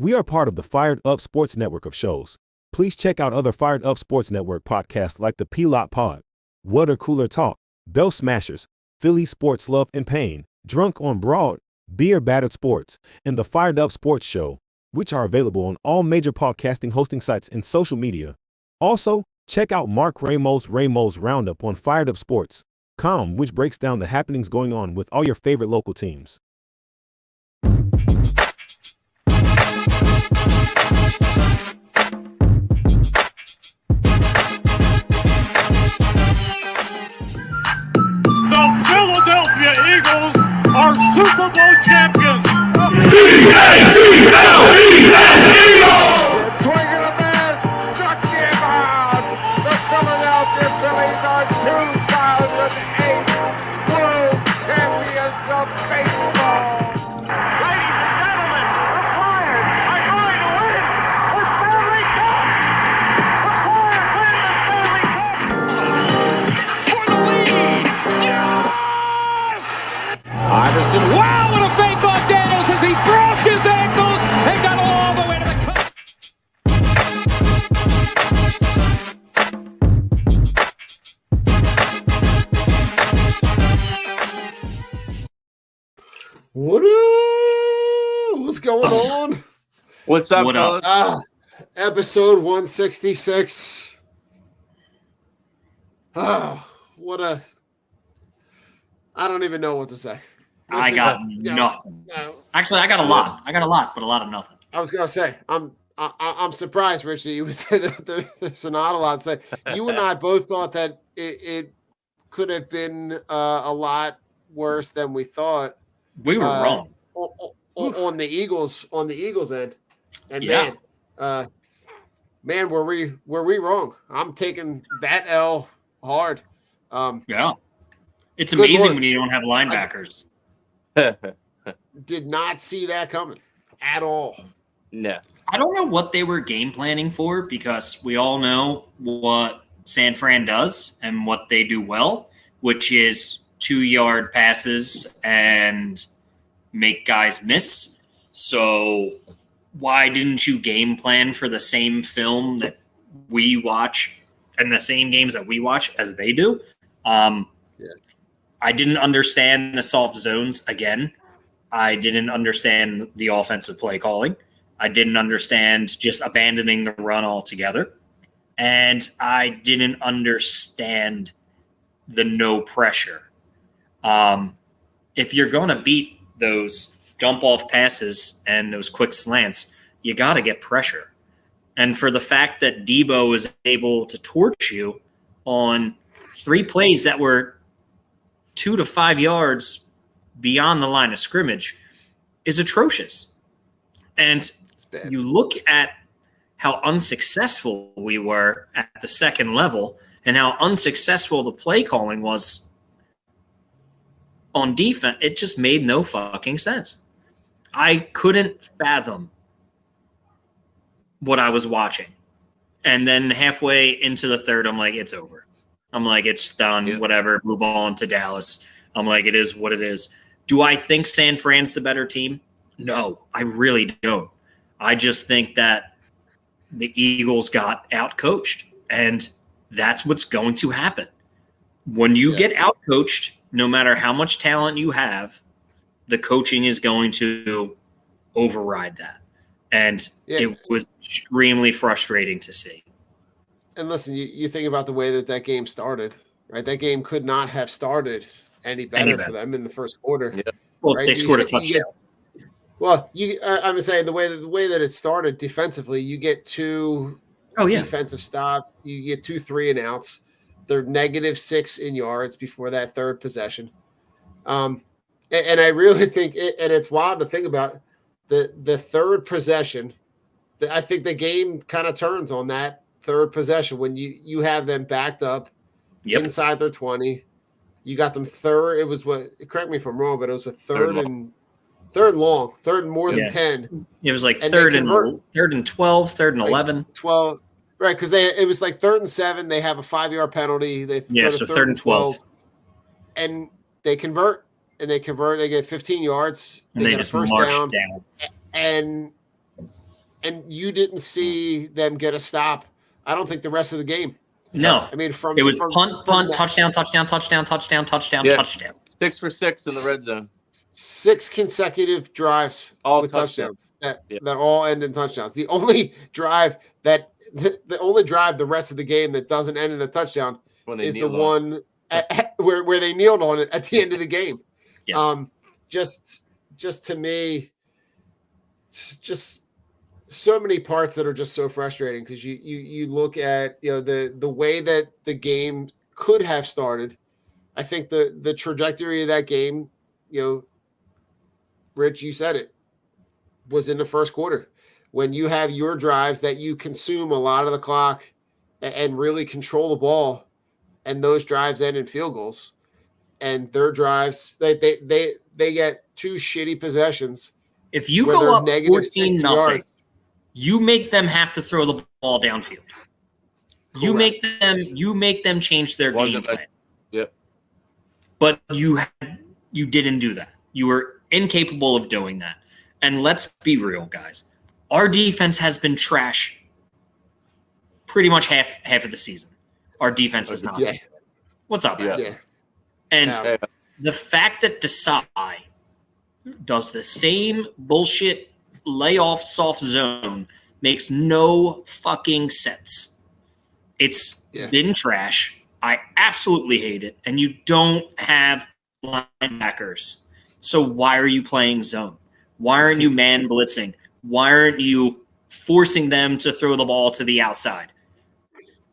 We are part of the Fired Up Sports Network of shows. Please check out other Fired Up Sports Network podcasts like the P-Lot Pod, Water Cooler Talk, Bell Smashers, Philly Sports Love and Pain, Drunk on Broad, Beer Battered Sports, and the Fired Up Sports Show, which are available on all major podcasting hosting sites and social media. Also, check out Mark Ramos' Roundup on firedupsports.com, which breaks down the happenings going on with all your favorite local teams. The Philadelphia Eagles are Super Bowl champions. Eagles! Swinging a miss, struck him out. The Philadelphia Phillies are 2008 World Champions of Baseball. Ladies and gentlemen, the Flyers are going to win the Stanley Cup. The Flyers win the Stanley Cup for the lead. Yes! Iverson, wow, what a fake off Daniels as he broke his ankles and got all the way to the cup. What up? What's going on? What's up, What up? fellas? Episode 166. What a... I don't even know what to say. I Listen, got you know, nothing. Actually, I got a lot. But a lot of nothing. I was gonna say I'm surprised, Rich, that you would say that there's not a lot to say. You and I both thought that it could have been a lot worse than we thought. We were wrong. On the Eagles end, and Yeah. man, were we wrong? I'm taking that L hard. Yeah. It's Good amazing Lord. when you don't have linebackers. Did not see that coming at all. No. I don't know what they were game planning for because we all know what San Fran does and what they do well, which is 2-yard passes and make guys miss. So why didn't you game plan for the same film that we watch and the same games that we watch as they do? I didn't understand the soft zones again. I didn't understand the offensive play calling. I didn't understand just abandoning the run altogether. And I didn't understand the no pressure. If you're going to beat those dump off passes and those quick slants, you got to get pressure. And for the fact that Debo was able to torch you on 3 plays that were 2 to 5 yards beyond the line of scrimmage is atrocious. And you look at how unsuccessful we were at the second level and how unsuccessful the play calling was on defense. It just made no fucking sense. I couldn't fathom what I was watching. And then halfway into the third, I'm like, it's over. I'm like, it's done, whatever, move on to Dallas. I'm like, it is what it is. Do I think San Fran's the better team? No, I really don't. I just think that the Eagles got outcoached, and that's what's going to happen. When you get outcoached, no matter how much talent you have, the coaching is going to override that. And it was extremely frustrating to see. And listen, you think about the way that game started, right? That game could not have started any better for them in the first quarter. Yeah. Well, right? they scored a touchdown. I'm saying the way that it started defensively, you get 2 defensive stops, you get 2 3-and-outs. They're -6 in yards before that third possession. And I really think, and it's wild to think about the third possession. I think the game kind of turns on that third possession when you have them backed up inside their 20. You got them third. It was correct me if I'm wrong, but it was a third and long, third and more than 10. It was like third and 12, third and 11. 12. Right, because it was like 3rd and 7. They have a 5-yard penalty. They so 3rd and 12. And they convert. They get 15 yards. And they get just a first march down. down. And and you didn't see them get a stop. I don't think the rest of the game. No, I mean, it was punt, that, touchdown, touchdown. 6 for 6 in the red zone. 6 consecutive drives All with touchdowns that Yeah. all end in touchdowns. The only drive the rest of the game that doesn't end in a touchdown is the one where they kneeled on it at the end of the game. Yeah. Just to me, just so many parts that are just so frustrating because you look at the way that the game could have started. I think the trajectory of that game, Rich, you said it, was in the first quarter when you have your drives that you consume a lot of the clock and really control the ball, and those drives end in field goals. And their drives, they get 2 shitty possessions. If you go up 14-0, you make them have to throw the ball downfield. Correct. You make them change their game plan. Yep. But you didn't do that. You were incapable of doing that. And let's be real, guys. Our defense has been trash pretty much half of the season. Our defense is not. Yeah. What's up, man? Yeah. And the fact that Desai does the same bullshit layoff soft zone makes no fucking sense. It's been trash. I absolutely hate it. And you don't have linebackers. So why are you playing zone? Why aren't you man blitzing? Why aren't you forcing them to throw the ball to the outside?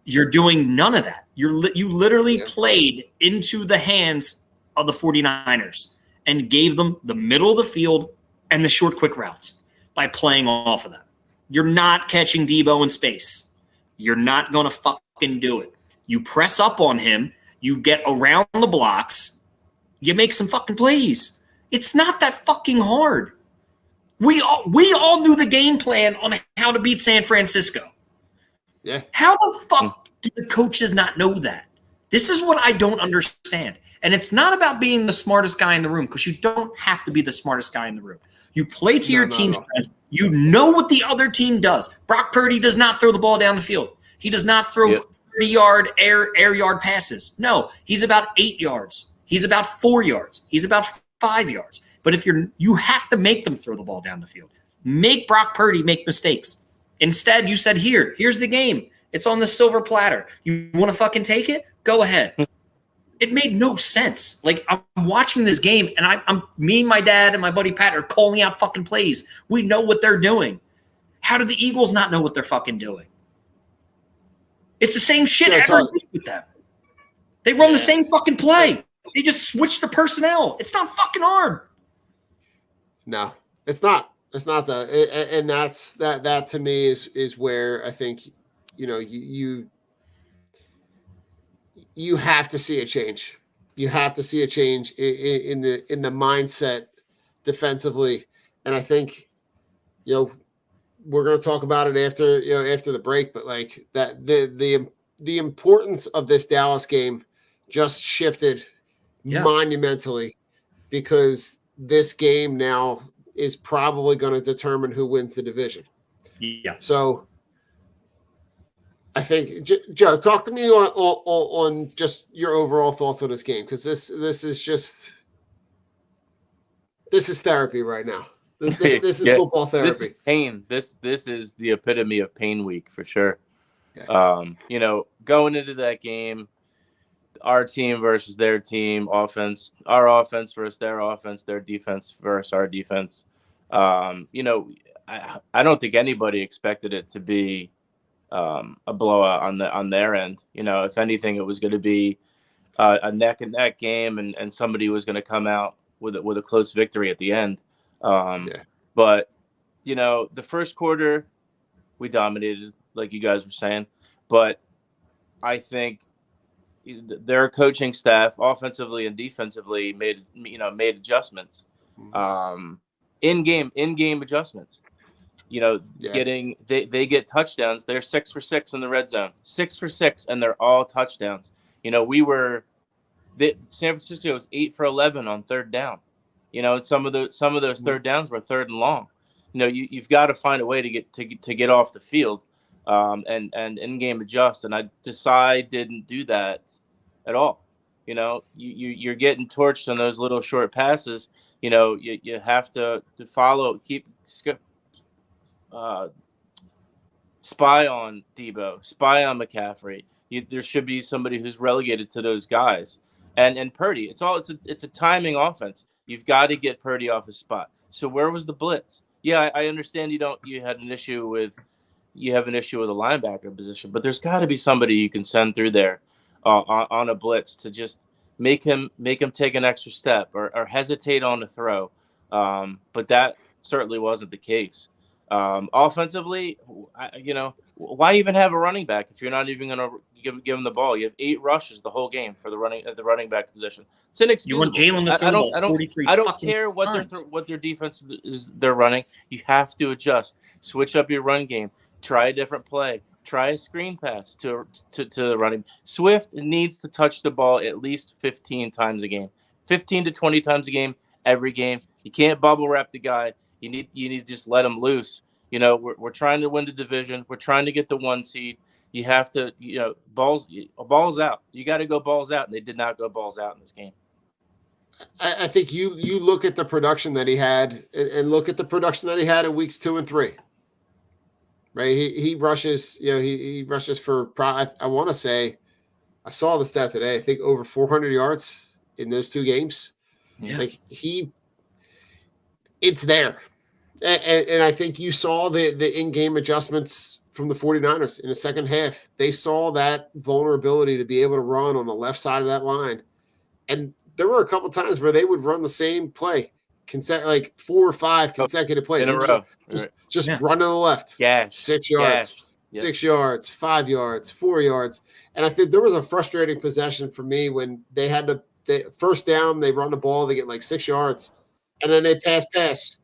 You're doing none of that. You literally played into the hands of the 49ers and gave them the middle of the field and the short, quick routes by playing off of them. You're not catching Debo in space. You're not going to fucking do it. You press up on him. You get around the blocks. You make some fucking plays. It's not that fucking hard. We all knew the game plan on how to beat San Francisco. Yeah. How the fuck do the coaches not know that? This is what I don't understand. And it's not about being the smartest guy in the room, because you don't have to be the smartest guy in the room. You play to your team's strengths. You know what the other team does. Brock Purdy does not throw the ball down the field. He does not throw 30-yard air yard passes. No, he's about 8 yards. He's about 4 yards. He's about 5 yards. But if you have to make them throw the ball down the field. Make Brock Purdy make mistakes. Instead, you said, here's the game. It's on the silver platter. You want to fucking take it? Go ahead. It made no sense. Like, I'm watching this game, and me, my dad, and my buddy Pat are calling out fucking plays. We know what they're doing. How do the Eagles not know what they're fucking doing? It's the same shit every week with them. They run the same fucking play. They just switch the personnel. It's not fucking hard. No, it's not. It's not that. And that's that to me is where I think, you have to see a change. You have to see a change in the mindset defensively. And I think, we're going to talk about it after the break, but like that, the importance of this Dallas game just shifted monumentally, because this game now is probably going to determine who wins the division. Yeah. So I think, Joe, talk to me on just your overall thoughts on this game, because this is therapy right now. This is football therapy. This is pain. This is the epitome of pain week for sure. Yeah. Going into that game, our team versus their team, our offense versus their offense, their defense versus our defense. I don't think anybody expected it to be a blowout on their end. If anything, it was going to be a neck and neck game, and somebody was going to come out with a close victory at the end. But the first quarter we dominated, like you guys were saying, but I think their coaching staff, offensively and defensively, made adjustments, in-game adjustments. They get touchdowns. They're 6 for 6 in the red zone, 6 for 6, and they're all touchdowns. San Francisco was 8 for 11 on third down. And some of those third downs were third and long. you've got to find a way to get off the field and in-game adjust. And I decide didn't do that at all. You're getting torched on those little short passes. You have to follow, spy on Debo, spy on McCaffrey. There should be somebody who's relegated to those guys. And Purdy, it's a timing offense. You've got to get Purdy off his spot. So where was the blitz? Yeah, I understand you have an issue with a linebacker position, but there's got to be somebody you can send through there on a blitz to just make him take an extra step or hesitate on the throw. But that certainly wasn't the case. Offensively, why even have a running back if you're not even going to give him the ball? You have 8 rushes the whole game for the running back position. It's inexcusable. You want Jalen to throw the ball 43 I don't care what their defense is they're running. You have to adjust, switch up your run game, try a different play, try a screen pass to the running. Swift needs to touch the ball at least 15 times a game, 15 to 20 times a game, every game. You can't bubble wrap the guy. You need to just let him loose. We're trying to win the division. We're trying to get the 1 seed. You have to, balls out. You got to go balls out, and they did not go balls out in this game. I think you look at the production that he had and look at the production that he had in weeks 2 and 3. Right, he rushes. He rushes for. I want to say, I saw the stat today. I think over 400 yards in those 2 games. Yeah. Like it's there. And I think you saw the in-game adjustments from the 49ers in the second half. They saw that vulnerability to be able to run on the left side of that line. And there were a couple times where they would run the same play, like 4 or 5 consecutive plays. In a row. Just run to the left. Yeah. 6 yards, 6 yards, 5 yards, 4 yards. And I think there was a frustrating possession for me when they had first down, they run the ball, they get like 6 yards. And then they pass.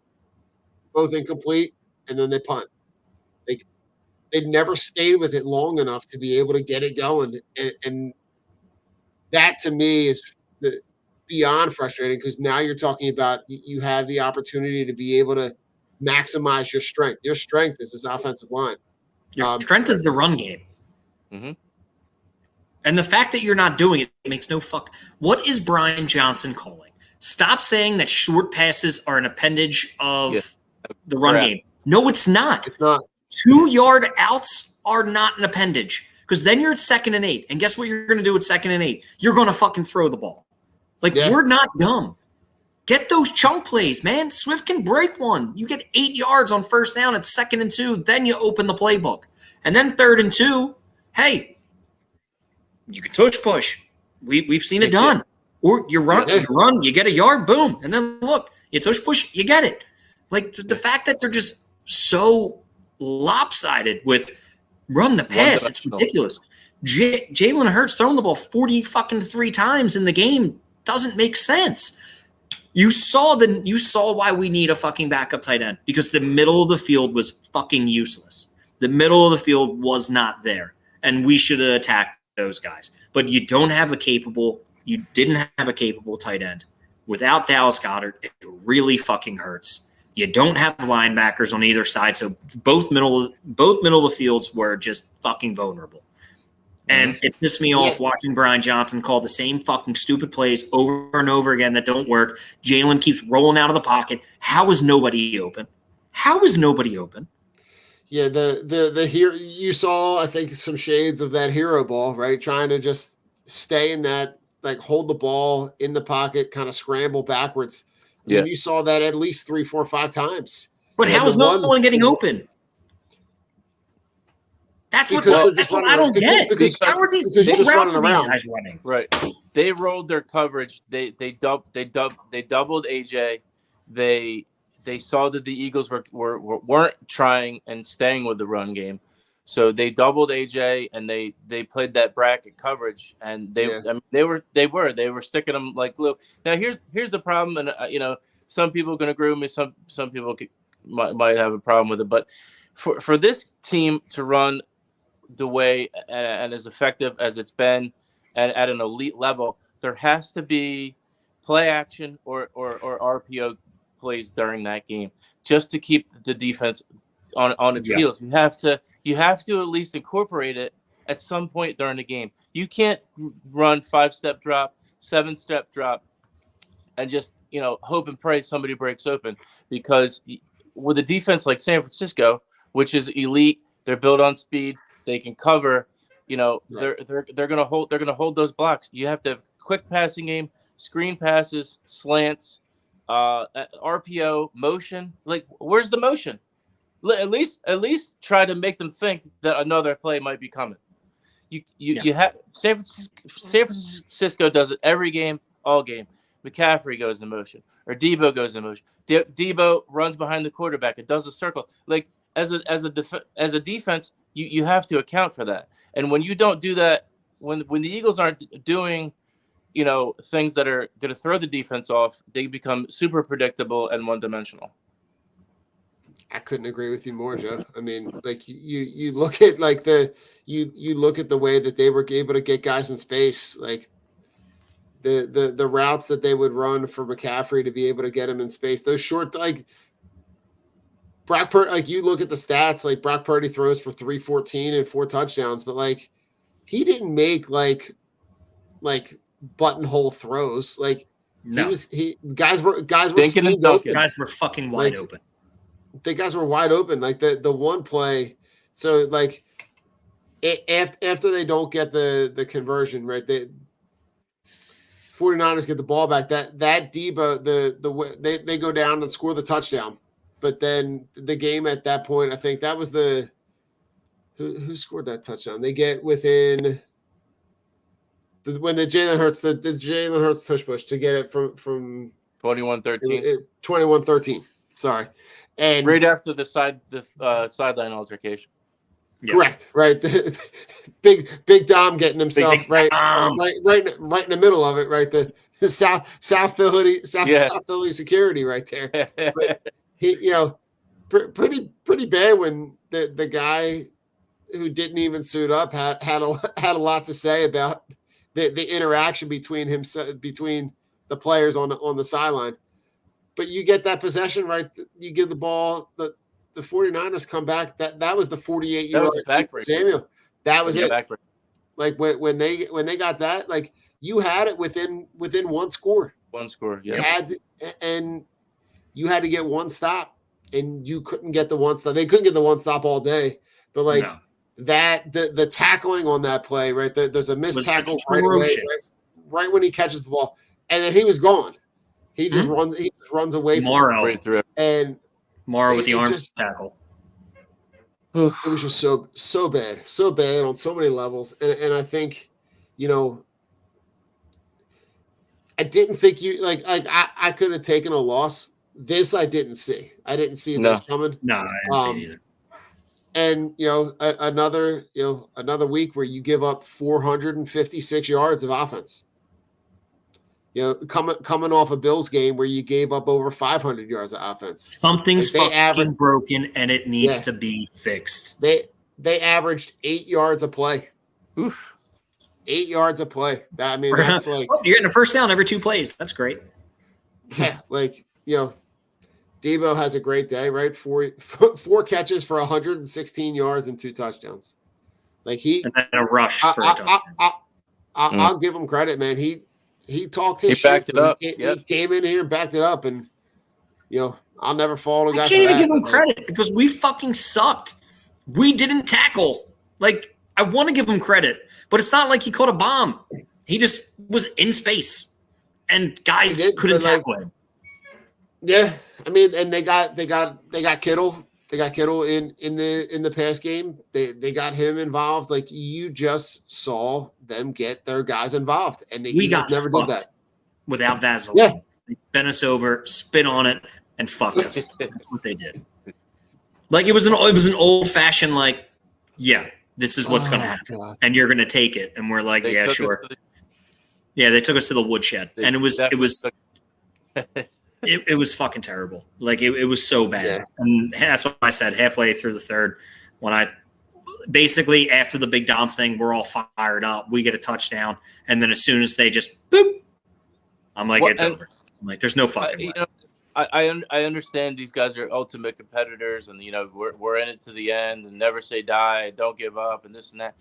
Both incomplete, and then they punt. They never stayed with it long enough to be able to get it going, and that to me is beyond frustrating because now you're talking about you have the opportunity to be able to maximize your strength. Your strength is this offensive line. Your strength is the run game. Mm-hmm. And the fact that you're not doing it makes no fuck. What is Brian Johnson calling? Stop saying that short passes are an appendage of the run game. No, it's not. It's not. 2-yard outs are not an appendage because then you're at 2nd and 8. And guess what you're going to do at 2nd and 8? You're going to fucking throw the ball. We're not dumb. Get those chunk plays, man. Swift can break one. You get 8 yards on first down at 2nd and 2. Then you open the playbook. And then 3rd and 2, hey, you can push. We've seen it done. Or you run, you get a yard, boom. And then look, you push, you get it. The fact that they're just so lopsided with run the pass, it's ridiculous. Jalen Hurts throwing the ball 43 times in the game doesn't make sense. You saw why we need a fucking backup tight end because the middle of the field was fucking useless. The middle of the field was not there, and we should have attacked those guys. But you didn't have a capable tight end. Without Dallas Goedert, it really fucking hurts. You don't have linebackers on either side, so both middle of the fields were just fucking vulnerable. And it pissed me off watching Brian Johnson call the same fucking stupid plays over and over again that don't work. Jalen keeps rolling out of the pocket. How is nobody open? Yeah, the hero you saw, I think, some shades of that hero ball, right? Trying to just stay in that, hold the ball in the pocket, kind of scramble backwards. I mean, you saw that at least 3, 4, 5 times. But how is no one getting open? That's what I don't get. How are these routes are these guys running? Right. They rolled their coverage. They doubled AJ. They saw that the Eagles weren't trying and staying with the run game. So they doubled AJ and they played that bracket coverage and they were sticking them like glue. Now here's the problem, and some people are going to agree with me. Some people might have a problem with it, but for this team to run the way and as effective as it's been at an elite level, there has to be play action or RPO plays during that game. just to keep the defense on its heels. You have to at least incorporate it at some point during the game. You can't run 5-step drop, 7-step drop, and just hope and pray somebody breaks open. Because with a defense like San Francisco, which is elite, they're built on speed, they can cover. They're gonna hold those blocks. You have to have quick passing game, screen passes, slants, RPO, motion. Like, where's the motion? At least try to make them think that another play might be coming. You have San Francisco does it every game, all game. McCaffrey goes in motion, or Debo goes in motion. Debo runs behind the quarterback. It does a circle. Like, as a defense, you have to account for that. And when you don't do that, when the Eagles aren't doing things that are going to throw the defense off, they become super predictable and one-dimensional. I couldn't agree with you more, Joe. I mean, like, you look at you look at the way that they were able to get guys in space, like the routes that they would run for McCaffrey to be able to get him in space. Those short, like Brock Purdy, like, you look at the stats, like Brock Purdy throws for 314 and 4 touchdowns, but like, he didn't make like buttonhole throws. Like, no, guys were schemed open. Guys were fucking wide open. The guys were wide open. Like the one play. So like after they don't get the conversion, right? The 49ers get the ball back. That Debo, they go down and score the touchdown. But then the game at that point, I think that was who scored that touchdown. They get within when the Jalen Hurts tush push to get it from 21-13. 21-13. Sorry. And right after the sideline altercation. Correct. Right. Big Dom getting himself right in the middle of it. Right. The South Philly security right there. But he, pretty bad when the guy who didn't even suit up had a lot to say about the interaction between the players on the sideline. But you get that possession, right? You give the ball, the 49ers come back. That was the 48-yard Samuel. That was it. Like when they got that, like, you had it within one score. One score, yeah. You had to get one stop, and you couldn't get the one stop. They couldn't get the one stop all day. But like that, the tackling on that play, right? There's a missed tackle right away, right when he catches the ball, and then he was gone. He just runs. He just runs away from Morrow and Morrow with the arm tackle. It was just so bad on so many levels, and I think, I didn't think I could have taken a loss. This I didn't see. I didn't see this coming. No, I didn't see it either. And another week where you give up 456 yards of offense. Coming off a Bills game where you gave up over 500 yards of offense. Something's fucking broken, and it needs to be fixed. They averaged 8 yards a play. Oof. 8 yards a play. That's like, you're getting a first down every 2 plays. That's great. Yeah, like, Debo has a great day, right? Four catches for 116 yards and 2 touchdowns. Like, and then a rush for a touchdown. I'll give him credit, man. He talked his shit. Backed it up. He came in here and backed it up, and I'll never fall to guys. I can't even give him credit because we fucking sucked. We didn't tackle. Like, I want to give him credit, but it's not like he caught a bomb. He just was in space, and guys couldn't tackle him. Yeah, I mean, and they got Kittle. They got Kittle in the pass game. They got him involved. Like, you just saw them get their guys involved, and we got never did that without Vaseline. Yeah, they bent us over, spit on it, and fuck us. That's what they did. Like, it was an old fashioned, like, this is what's going to happen, and you're going to take it. And we're like, yeah, sure. They took us to the woodshed, and it was fucking terrible. Like, it was so bad. Yeah. And that's what I said halfway through the third, when basically after the big Dom thing, we're all fired up. We get a touchdown. And then as soon as they just boop, I'm like, it's over. I'm like, there's no fucking way. I understand these guys are ultimate competitors, and we're in it to the end, and never say die, don't give up, and this and that.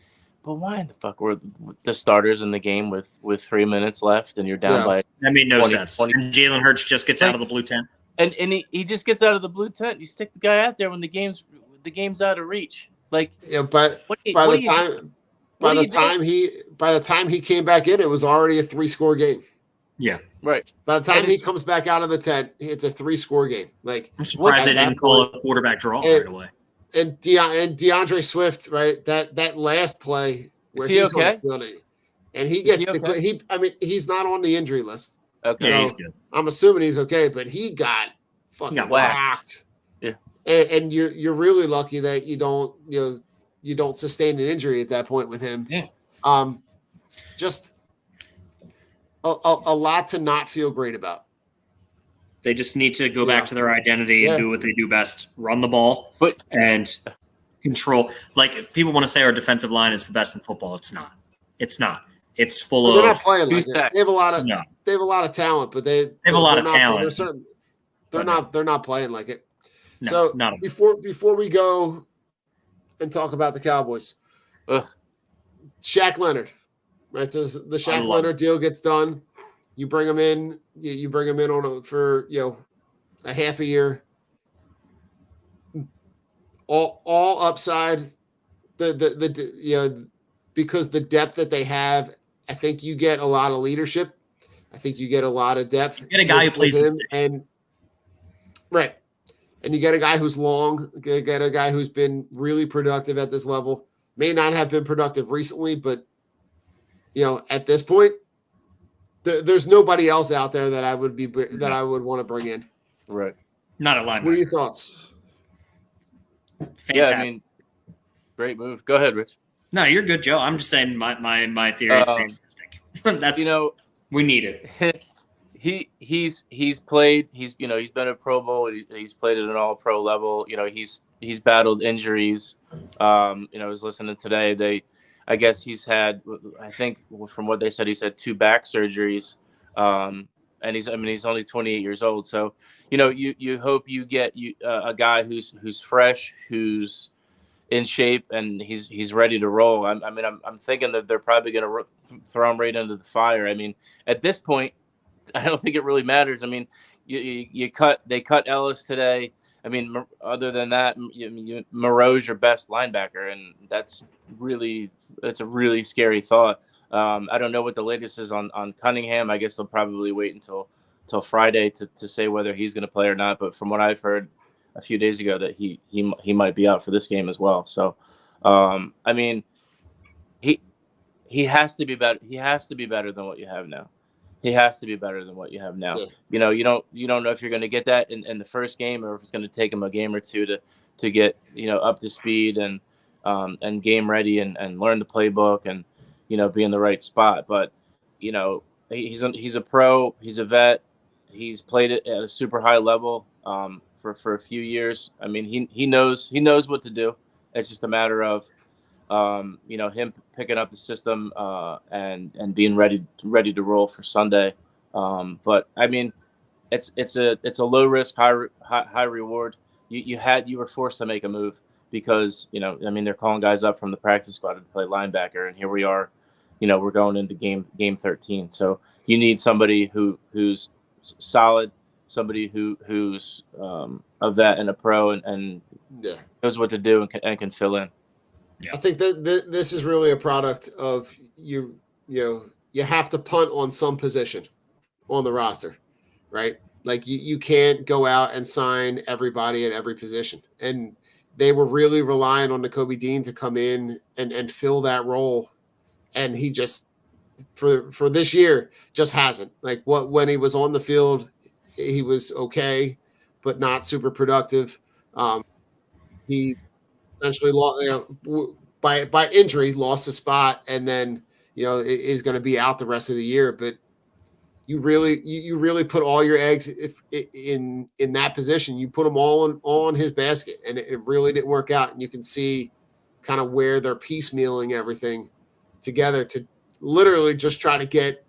But why in the fuck were the starters in the game with 3 minutes left, and you're down by that made no 20, sense. 20. And Jalen Hurts just gets out of the blue tent, and he just gets out of the blue tent. You stick the guy out there when the game's out of reach. Like, but by the time he came back in, it was already a 3-score game. Yeah, right. By the time he comes back out of the tent, it's a 3-score game. Like, I'm surprised they didn't call a quarterback draw right away. And DeAndre Swift, right? That last play where he's on the field, and he gets he's not on the injury list. Okay, yeah, he's good. I'm assuming he's okay, but he got fucking whacked. Yeah, and you're really lucky that you don't sustain an injury at that point with him. Yeah. Just a lot to not feel great about. They just need to go back to their identity and do what they do best: run the ball and control. Like, people want to say our defensive line is the best in football. It's not. It's not. It's full of. They're not playing like it. They have a lot of. They have a lot of talent, but they have a lot of talent. They're not playing like it. No, so not before we go and talk about the Cowboys, Shaq Leonard, right? So the Shaq Leonard deal gets done. You bring him in. You bring him in for a half a year. All upside. Because the depth that they have, I think you get a lot of leadership. I think you get a lot of depth. You get a guy who plays him, and you get a guy who's long. You get a guy who's been really productive at this level. May not have been productive recently, but at this point, there's nobody else out there that I would want to bring in. Right. Not a linebacker. What are your thoughts? Fantastic. Yeah, I mean, great move. Go ahead, Rich. No, you're good, Joe. I'm just saying my theory is fantastic. That's we need it. He's played. He's been a Pro Bowl. He's played at an All-Pro level. He's battled injuries. I was listening today. I guess he's had. I think from what they said, he's had 2 back surgeries. And he's only 28 years old. So you hope you get a guy who's fresh, who's in shape, and he's ready to roll. I'm thinking that they're probably going to throw him right into the fire. I mean, at this point, I don't think it really matters. I mean, they cut Ellis today. I mean, other than that, Moreau's your best linebacker, and that's a really scary thought. I don't know what the latest is on Cunningham. I guess they'll probably wait until Friday to say whether he's going to play or not. But from what I've heard a few days ago, that he might be out for this game as well. So, I mean, he has to be better. He has to be better than what you have now. He has to be better than what you have now. Yeah. You don't know if you're going to get that in the first game, or if it's going to take him a game or two to get up to speed and game ready and learn the playbook and be in the right spot. But he's a pro. He's a vet. He's played it at a super high level for a few years. I mean, he knows what to do. It's just a matter of him picking up the system and being ready to roll for Sunday. But I mean, it's a low risk, high reward. You were forced to make a move because they're calling guys up from the practice squad to play linebacker, and here we are. We're going into game 13. So you need somebody who's solid, somebody who's a vet and a pro and knows what to do and can fill in. Yeah. I think that this is really a product of you have to punt on some position on the roster, right? Like you can't go out and sign everybody at every position. And they were really relying on Nakobe Dean to come in and fill that role. And he just, for this year, just hasn't. Like when he was on the field, he was okay, but not super productive. He essentially lost, by injury, lost a spot, and then is going to be out the rest of the year. But you really put all your eggs in that position. You put them all on his basket, and it really didn't work out. And you can see kind of where they're piecemealing everything together to literally just try to get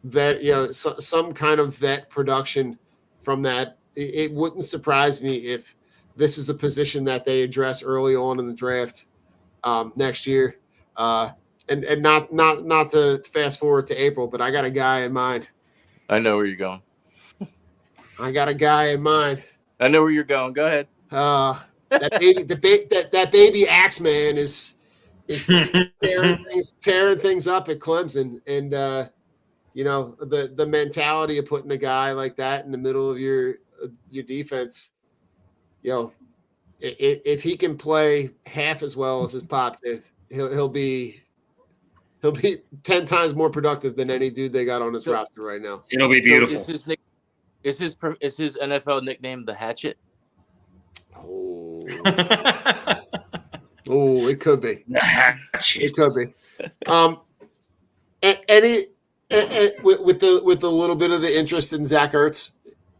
vet, some kind of vet production from that it wouldn't surprise me if this is a position that they address early on in the draft next year. And not to fast forward to April, but I got a guy in mind. I know where you're going. I got a guy in mind. I know where you're going. Go ahead. That baby, that baby Axeman is tearing things up at Clemson, and the mentality of putting a guy like that in the middle of your defense, if he can play half as well as his pop did, he'll be 10 times more productive than any dude they got on his roster right now. It'll be beautiful. So is his NFL nickname the Hatchet? Oh, it could be. It could be. With the little bit of the interest in Zach Ertz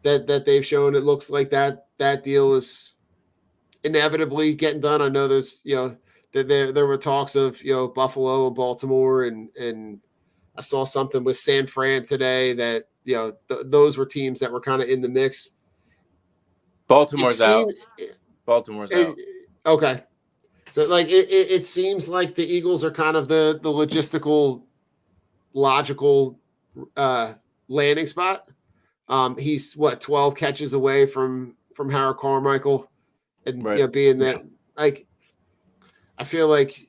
that they've shown, it looks like that deal is inevitably getting done. I know there's there were talks of Buffalo and Baltimore, and I saw something with San Fran today that those were teams that were kind of in the mix. Baltimore's out. Okay. So it seems like the Eagles are kind of the logistical, logical landing spot. He's 12 catches away from Harold Carmichael, and right. Being that I feel like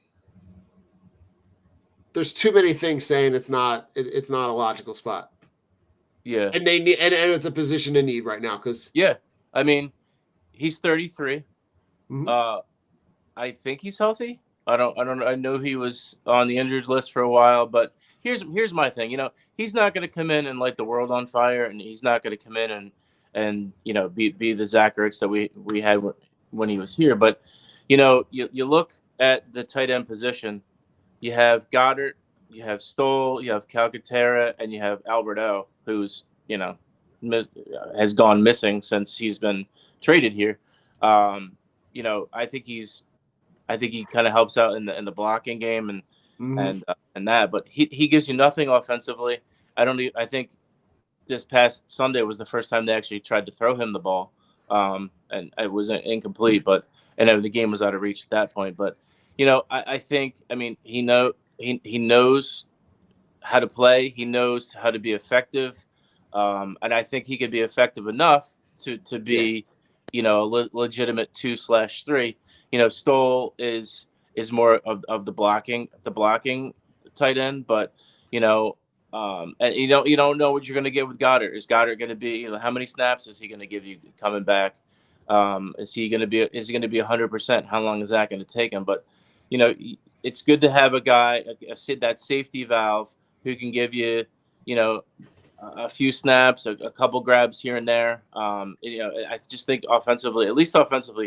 there's too many things saying it's not a logical spot. Yeah, and they need and it's a position in need right now because I mean, he's 33. Mm-hmm. I think he's healthy. I don't know. I know he was on the injured list for a while, but here's my thing. He's not going to come in and light the world on fire, and he's not going to come in and be the Zach Ertz that we had when he was here. But you look at the tight end position. You have Goddard, you have Stoll, you have Calcaterra, and you have Alberto, who's has gone missing since he's been traded here. I think he kind of helps out in the blocking game and that, but he gives you nothing offensively. I think this past Sunday was the first time they actually tried to throw him the ball, and it was incomplete. But the game was out of reach at that point. But I think he knows how to play. He knows how to be effective, and I think he could be effective enough to be a legitimate 2/3. Stoll is more of the blocking tight end, but and you don't know what you're going to get with Goddard. Is Goddard going to be how many snaps is he going to give you coming back? Is he going to be 100%? How long is that going to take him? But it's good to have a guy that safety valve who can give you a few snaps, a couple grabs here and there. I just think offensively,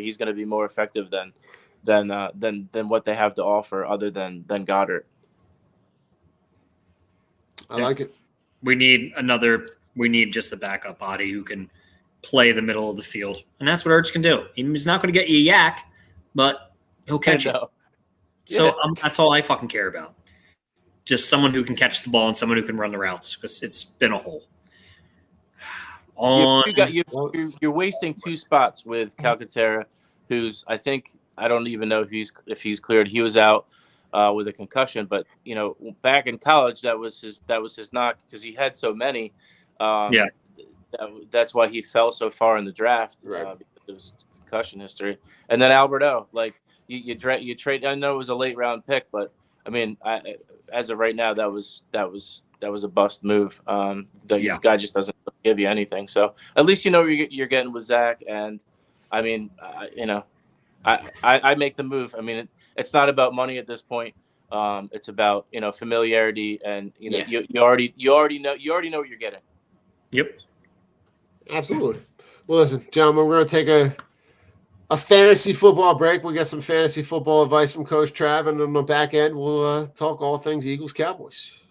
he's going to be more effective than what they have to offer, other than Goddard. I like it. We need just a backup body who can play the middle of the field, and that's what Ertz can do. He's not going to get you a yak, but he'll catch it. So that's all I fucking care about. Just someone who can catch the ball and someone who can run the routes, because it's been a hole. You're wasting two spots with Calcaterra, who's I don't even know if he's cleared. He was out with a concussion, but back in college that was his knock because he had so many. That's why he fell so far in the draft. Right. Because it was concussion history. And then Alberto, you trade. I know it was a late round pick, but as of right now, that was a bust move. The guy just doesn't give you anything. So at least you're getting with Zach, and I make the move. It's not about money at this point. It's about familiarity, and you already know what you're getting. Yep. Absolutely. Well, listen, gentlemen, we're going to take a fantasy football break. We'll get some fantasy football advice from Coach Trav, and on the back end, we'll talk all things Eagles-Cowboys.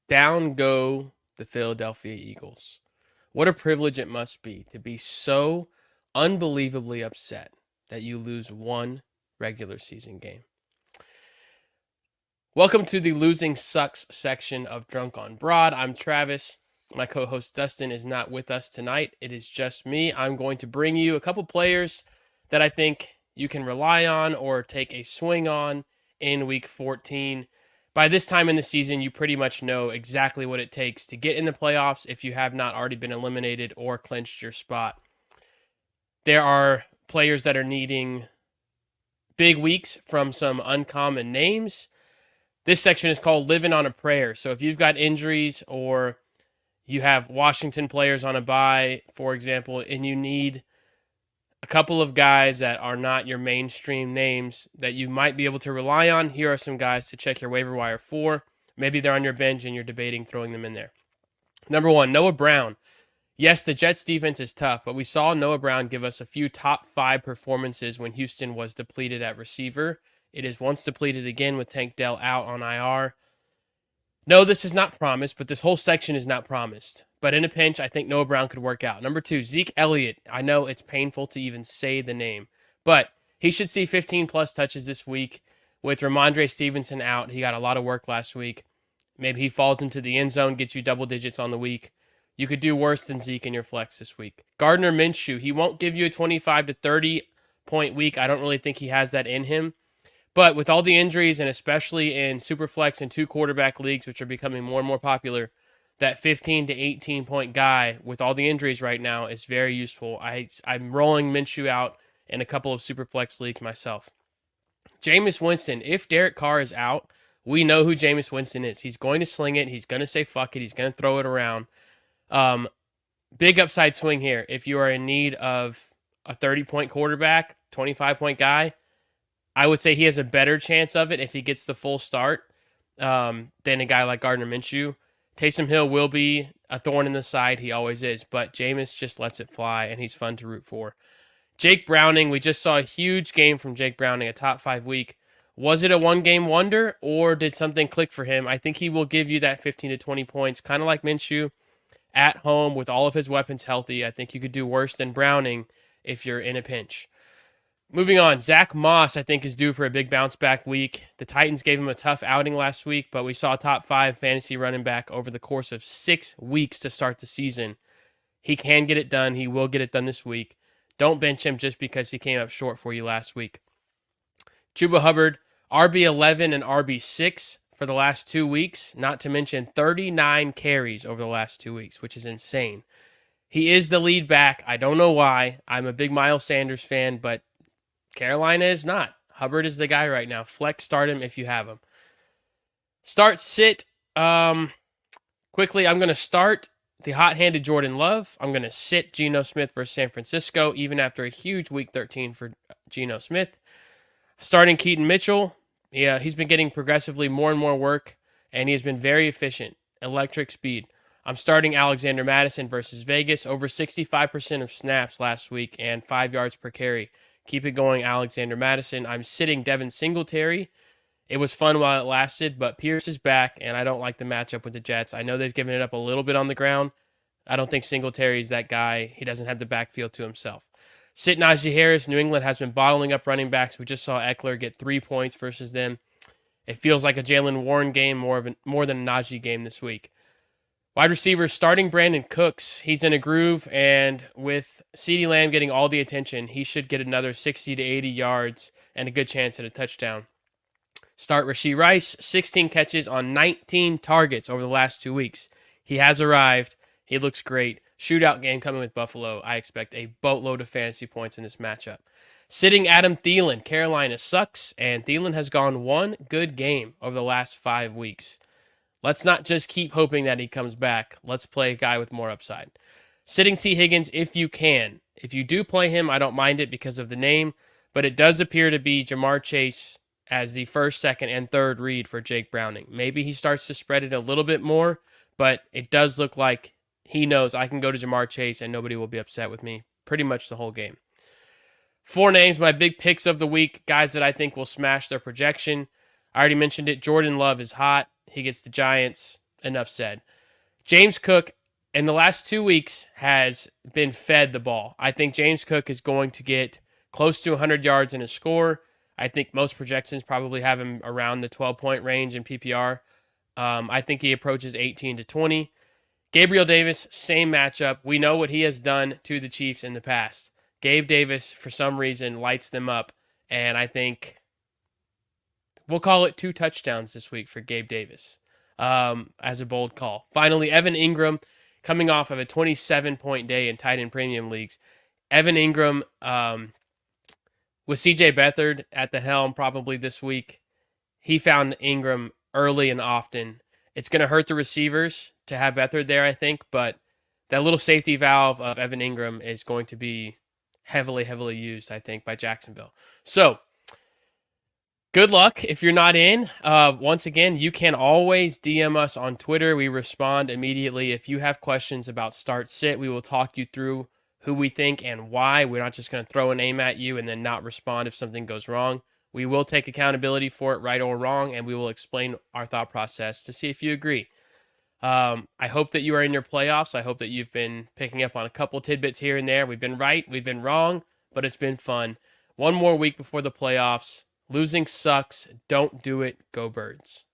Down go the Philadelphia Eagles. What a privilege it must be to be so unbelievably upset that you lose one regular season game. Welcome to the Losing Sucks section of Drunk on Broad. I'm Travis. My co-host Dustin is not with us tonight. It is just me. I'm going to bring you a couple players that I think you can rely on or take a swing on in Week 14. By this time in the season, you pretty much know exactly what it takes to get in the playoffs if you have not already been eliminated or clinched your spot. There are players that are needing big weeks from some uncommon names. This section is called Living on a Prayer. So if you've got injuries or you have Washington players on a bye, for example, and you need a couple of guys that are not your mainstream names that you might be able to rely on, here are some guys to check your waiver wire for. Maybe they're on your bench and you're debating throwing them in there. Number 1, Noah Brown. Yes, the Jets defense is tough, but we saw Noah Brown give us a few top 5 performances when Houston was depleted at receiver. It is once depleted again with Tank Dell out on IR. No, this is not promised, but this whole section is not promised. But in a pinch, I think Noah Brown could work out. Number 2, Zeke Elliott. I know it's painful to even say the name, but he should see 15-plus touches this week. With Ramondre Stevenson out, he got a lot of work last week. Maybe he falls into the end zone, gets you double digits on the week. You could do worse than Zeke in your flex this week. Gardner Minshew, he won't give you a 25 to 30-point week. I don't really think he has that in him. But with all the injuries, and especially in Superflex and 2-quarterback leagues, which are becoming more and more popular, that 15 to 18-point guy with all the injuries right now is very useful. I'm rolling Minshew out in a couple of Superflex leagues myself. Jameis Winston, if Derek Carr is out, we know who Jameis Winston is. He's going to sling it. He's going to say fuck it. He's going to throw it around. Big upside swing here. If you are in need of a 30-point quarterback, 25-point guy, I would say he has a better chance of it if he gets the full start than a guy like Gardner Minshew. Taysom Hill will be a thorn in the side. He always is. But Jameis just lets it fly, and he's fun to root for. Jake Browning, we just saw a huge game from Jake Browning, a top 5 week. Was it a one-game wonder, or did something click for him? I think he will give you that 15 to 20 points, kind of like Minshew, at home with all of his weapons healthy. I think you could do worse than Browning if you're in a pinch. Moving on, Zach Moss, I think, is due for a big bounce-back week. The Titans gave him a tough outing last week, but we saw a top 5 fantasy running back over the course of 6 weeks to start the season. He can get it done. He will get it done this week. Don't bench him just because he came up short for you last week. Chuba Hubbard, RB11 and RB6 for the last 2 weeks, not to mention 39 carries over the last 2 weeks, which is insane. He is the lead back. I don't know why. I'm a big Miles Sanders fan, but Carolina is not. Hubbard is the guy right now. Flex start him if you have him. Start sit. Quickly, I'm going to start the hot-handed Jordan Love. I'm going to sit Geno Smith versus San Francisco, even after a huge Week 13 for Geno Smith. Starting Keaton Mitchell. Yeah, he's been getting progressively more and more work, and he has been very efficient. Electric speed. I'm starting Alexander Madison versus Vegas, over 65% of snaps last week and 5 yards per carry. Keep it going, Alexander Madison. I'm sitting Devin Singletary. It was fun while it lasted, but Pierce is back, and I don't like the matchup with the Jets. I know they've given it up a little bit on the ground. I don't think Singletary is that guy. He doesn't have the backfield to himself. Sit Najee Harris. New England has been bottling up running backs. We just saw Eckler get 3 points versus them. It feels like a Jalen Warren game more than a Najee game this week. Wide receivers, starting Brandon Cooks. He's in a groove, and with CeeDee Lamb getting all the attention, he should get another 60 to 80 yards and a good chance at a touchdown. Start Rashee Rice, 16 catches on 19 targets over the last 2 weeks. He has arrived. He looks great. Shootout game coming with Buffalo. I expect a boatload of fantasy points in this matchup. Sitting Adam Thielen. Carolina sucks, and Thielen has gone one good game over the last 5 weeks. Let's not just keep hoping that he comes back. Let's play a guy with more upside. Sitting T. Higgins if you can. If you do play him, I don't mind it because of the name, but it does appear to be Jamar Chase as the first, second, and third read for Jake Browning. Maybe he starts to spread it a little bit more, but it does look like he knows I can go to Jamar Chase and nobody will be upset with me pretty much the whole game. 4 names, my big picks of the week, guys that I think will smash their projection. I already mentioned it. Jordan Love is hot. He gets the Giants. Enough said. James Cook, in the last 2 weeks, has been fed the ball. I think James Cook is going to get close to 100 yards in a score. I think most projections probably have him around the 12-point range in PPR. I think he approaches 18 to 20. Gabriel Davis, same matchup. We know what he has done to the Chiefs in the past. Gabe Davis, for some reason, lights them up. And I think we'll call it 2 touchdowns this week for Gabe Davis as a bold call. Finally, Evan Ingram, coming off of a 27-point day in tight end premium leagues. Evan Ingram with CJ Beathard at the helm probably this week. He found Ingram early and often. It's going to hurt the receivers to have Beathard there, I think, but that little safety valve of Evan Ingram is going to be heavily, heavily used, I think, by Jacksonville. So, good luck if you're not in. Once again, you can always DM us on Twitter. We respond immediately. If you have questions about start sit, we will talk you through who we think and why. We're not just going to throw a name at you and then not respond if something goes wrong. We will take accountability for it, right or wrong, and we will explain our thought process to see if you agree. I hope that you are in your playoffs. I hope that you've been picking up on a couple tidbits here and there. We've been right, we've been wrong, but it's been fun. One more week before the playoffs. Losing sucks. Don't do it. Go Birds.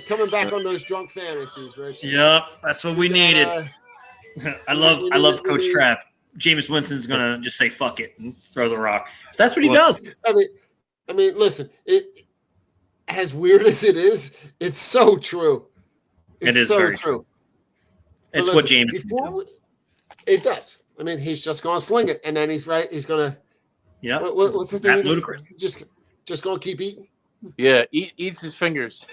Coming back on those drunk fantasies, Rich. Yep, that's what we needed. I love Coach Trav. Jameis Winston's gonna just say fuck it and throw the rock. So that's what he does. I mean, listen. It as weird as it is, it's so true. It is so very true. It's listen, what Jameis. It does. I mean, he's just gonna sling it, and then he's right. He's gonna. Yeah. What's the thing? Ludicrous. Just gonna keep eating. Yeah, eats his fingers.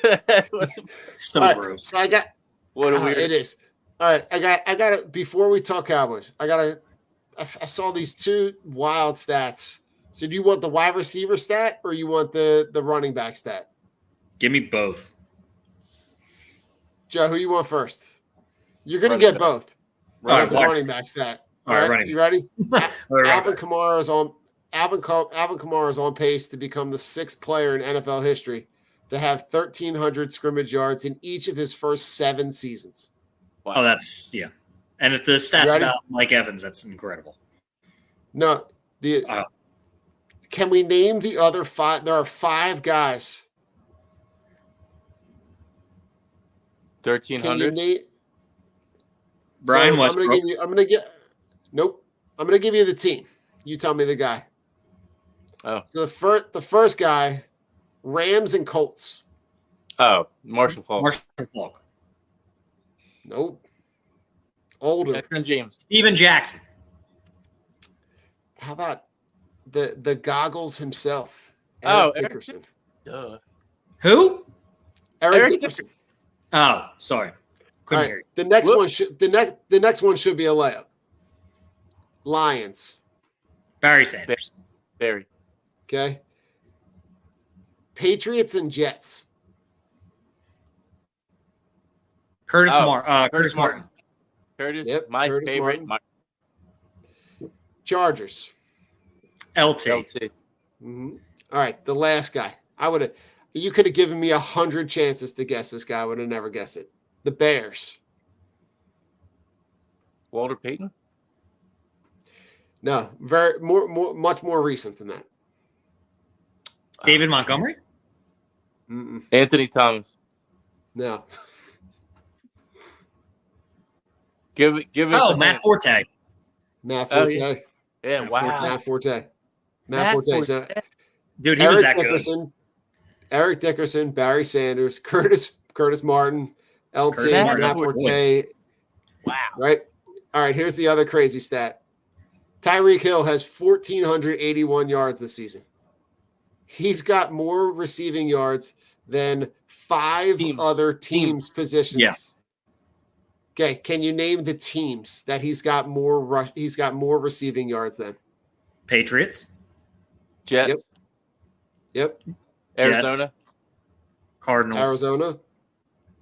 So right, gross. So I got. What a weird. It is. All right, I got it. Before we talk Cowboys, I saw these 2 wild stats. So do you want the wide receiver stat or you want the running back stat? Give me both. Joe, who you want first? You're gonna get both. Right, the running back stat. All right, running. You ready? Alvin back. Kamara is on. Alvin Kamara is on pace to become the 6th player in NFL history to have 1,300 scrimmage yards in each of his first 7 seasons. Wow. Oh, that's yeah. And if the stats about Mike Evans, that's incredible. No, can we name the other 5? There are 5 guys. 1,300. Brian Westbrook. Nope. I'm gonna give you the team. You tell me the guy. Oh. So the first guy, Rams and Colts. Oh, Marshall Faulk. Nope. Older. Edgerrin James. Steven Jackson. How about the goggles himself? Eric Dickerson. Who? Eric Dickerson. Oh, sorry. Couldn't hear you. The next one should be a layup. Lions. Barry Sanders. Barry. Okay. Patriots and Jets. Curtis Martin. Curtis, yep, my Curtis favorite. Chargers. LT. Mm-hmm. All right, the last guy. You could have given me 100 chances to guess this guy. I would have never guessed it. The Bears. Walter Payton. No, much more recent than that. David Montgomery. Mm-mm. Anthony Thomas. No. Give it. Matt Forte. Matt Forte. Yeah, wow. Matt Forte. So, dude, he was that good. Eric Dickerson, Barry Sanders, Curtis Martin, LT, Matt Forte. Wow. Right. All right. Here's the other crazy stat. Tyreek Hill has 1,481 yards this season. He's got more receiving yards than 5 other teams' positions. Yeah. Okay, can you name the teams that he's got more receiving yards than? Patriots. Jets. Yep. Arizona. Jets. Cardinals. Arizona.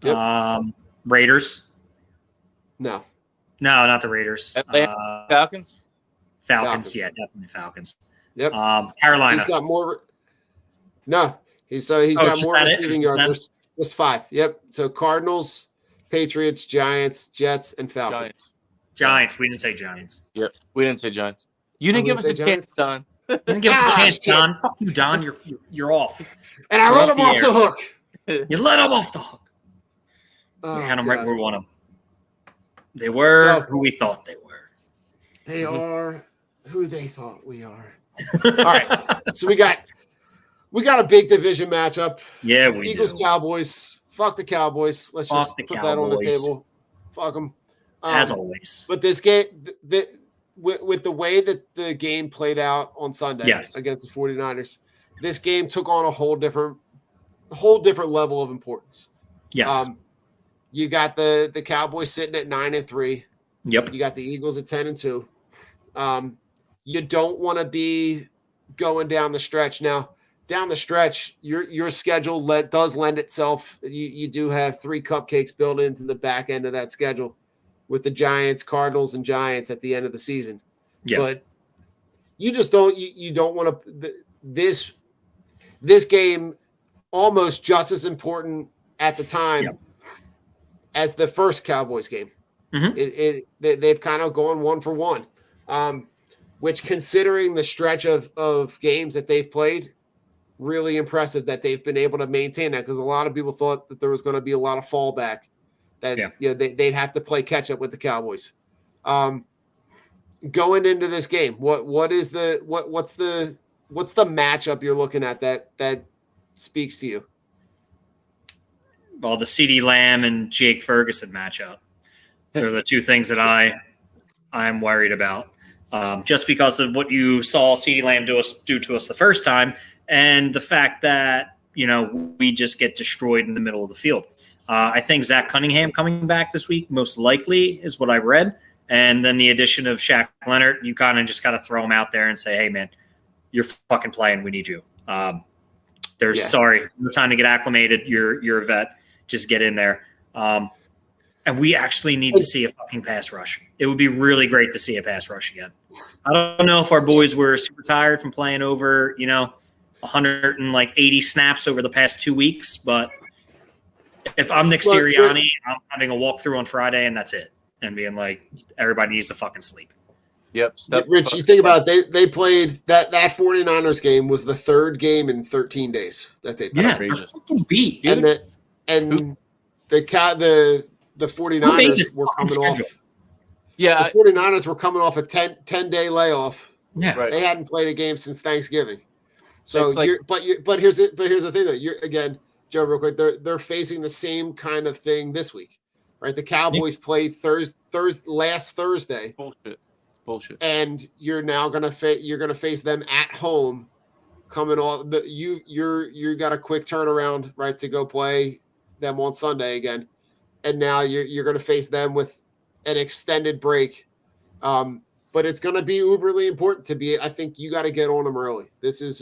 Yep. Raiders. No, not the Raiders. Falcons. Falcons. Yeah, definitely Falcons. Yep. Carolina. He's got more. No, he's got more receiving yards. There's just 5. Yep. So Cardinals, Patriots, Giants, Jets, and Falcons. Giants. Giants. We didn't say Giants. Yep. We didn't say Giants. You didn't we give us a didn't say chance, Don. You didn't give us a chance, shit. Don. Fuck you, Don. You're off. And I You're let off him the off the air. hook. You let them off the hook. Oh, We had them right God. where we want them. They were So- who we thought they were. They are who they thought we are. All right. So we got a big division matchup. Yeah, we Eagles, do. Cowboys. Fuck the Cowboys. Let's Fuck just the put that on the Cowboys. table. Fuck them. As always. But this game, with the way that the game played out on Sunday Yes. against the 49ers, this game took on a whole different level of importance. Yes. You got the Cowboys sitting at 9-3. Yep. You got the Eagles at 10-2. You don't want to be going down the stretch. Now, down the stretch, your schedule does lend itself. You do have 3 cupcakes built into the back end of that schedule with the Giants, Cardinals, and Giants at the end of the season. Yeah. But you just don't want to this game almost just as important at the time as the first Cowboys game. Mhm. They've kind of gone 1 for 1, which, considering the stretch of games that they've played, really impressive that they've been able to maintain that, because a lot of people thought that there was going to be a lot of fallback, that they'd have to play catch up with the Cowboys. Going into this game, what's the matchup you're looking at that speaks to you? Well, the CeeDee Lamb and Jake Ferguson matchup. They're the 2 things that I'm worried about. Just because of what you saw CeeDee Lamb do to us the first time, and the fact that, we just get destroyed in the middle of the field. I think Zach Cunningham coming back this week, most likely, is what I read. And then the addition of Shaq Leonard, you kind of just got to throw him out there and say, hey, man, you're fucking playing. We need you. Sorry, no time to get acclimated. You're a vet. Just get in there. And we actually need to see a fucking pass rush. It would be really great to see a pass rush again. I don't know if our boys were super tired from playing over, 180 snaps over the past 2 weeks, but if I'm Nick Sirianni, I'm having a walkthrough on Friday and that's it. And being like, everybody needs to fucking sleep. Yep. Rich, you think about it, they played that 49ers game was the 3rd game in 13 days that they played. Yeah, they're fucking beat, dude. And the 49ers were coming off. Yeah. The 49ers were coming off a 10-day layoff. Yeah. Right. They hadn't played a game since Thanksgiving. So It's but here's the thing though. Again, Joe, real quick, they're facing the same kind of thing this week. Right? The Cowboys played last Thursday. Bullshit. And you're now gonna face them at home, coming off you got a quick turnaround, right, to go play them on Sunday again, and now you're gonna face them with an extended break. But it's gonna be uberly important to be. I think you got to get on them early. This is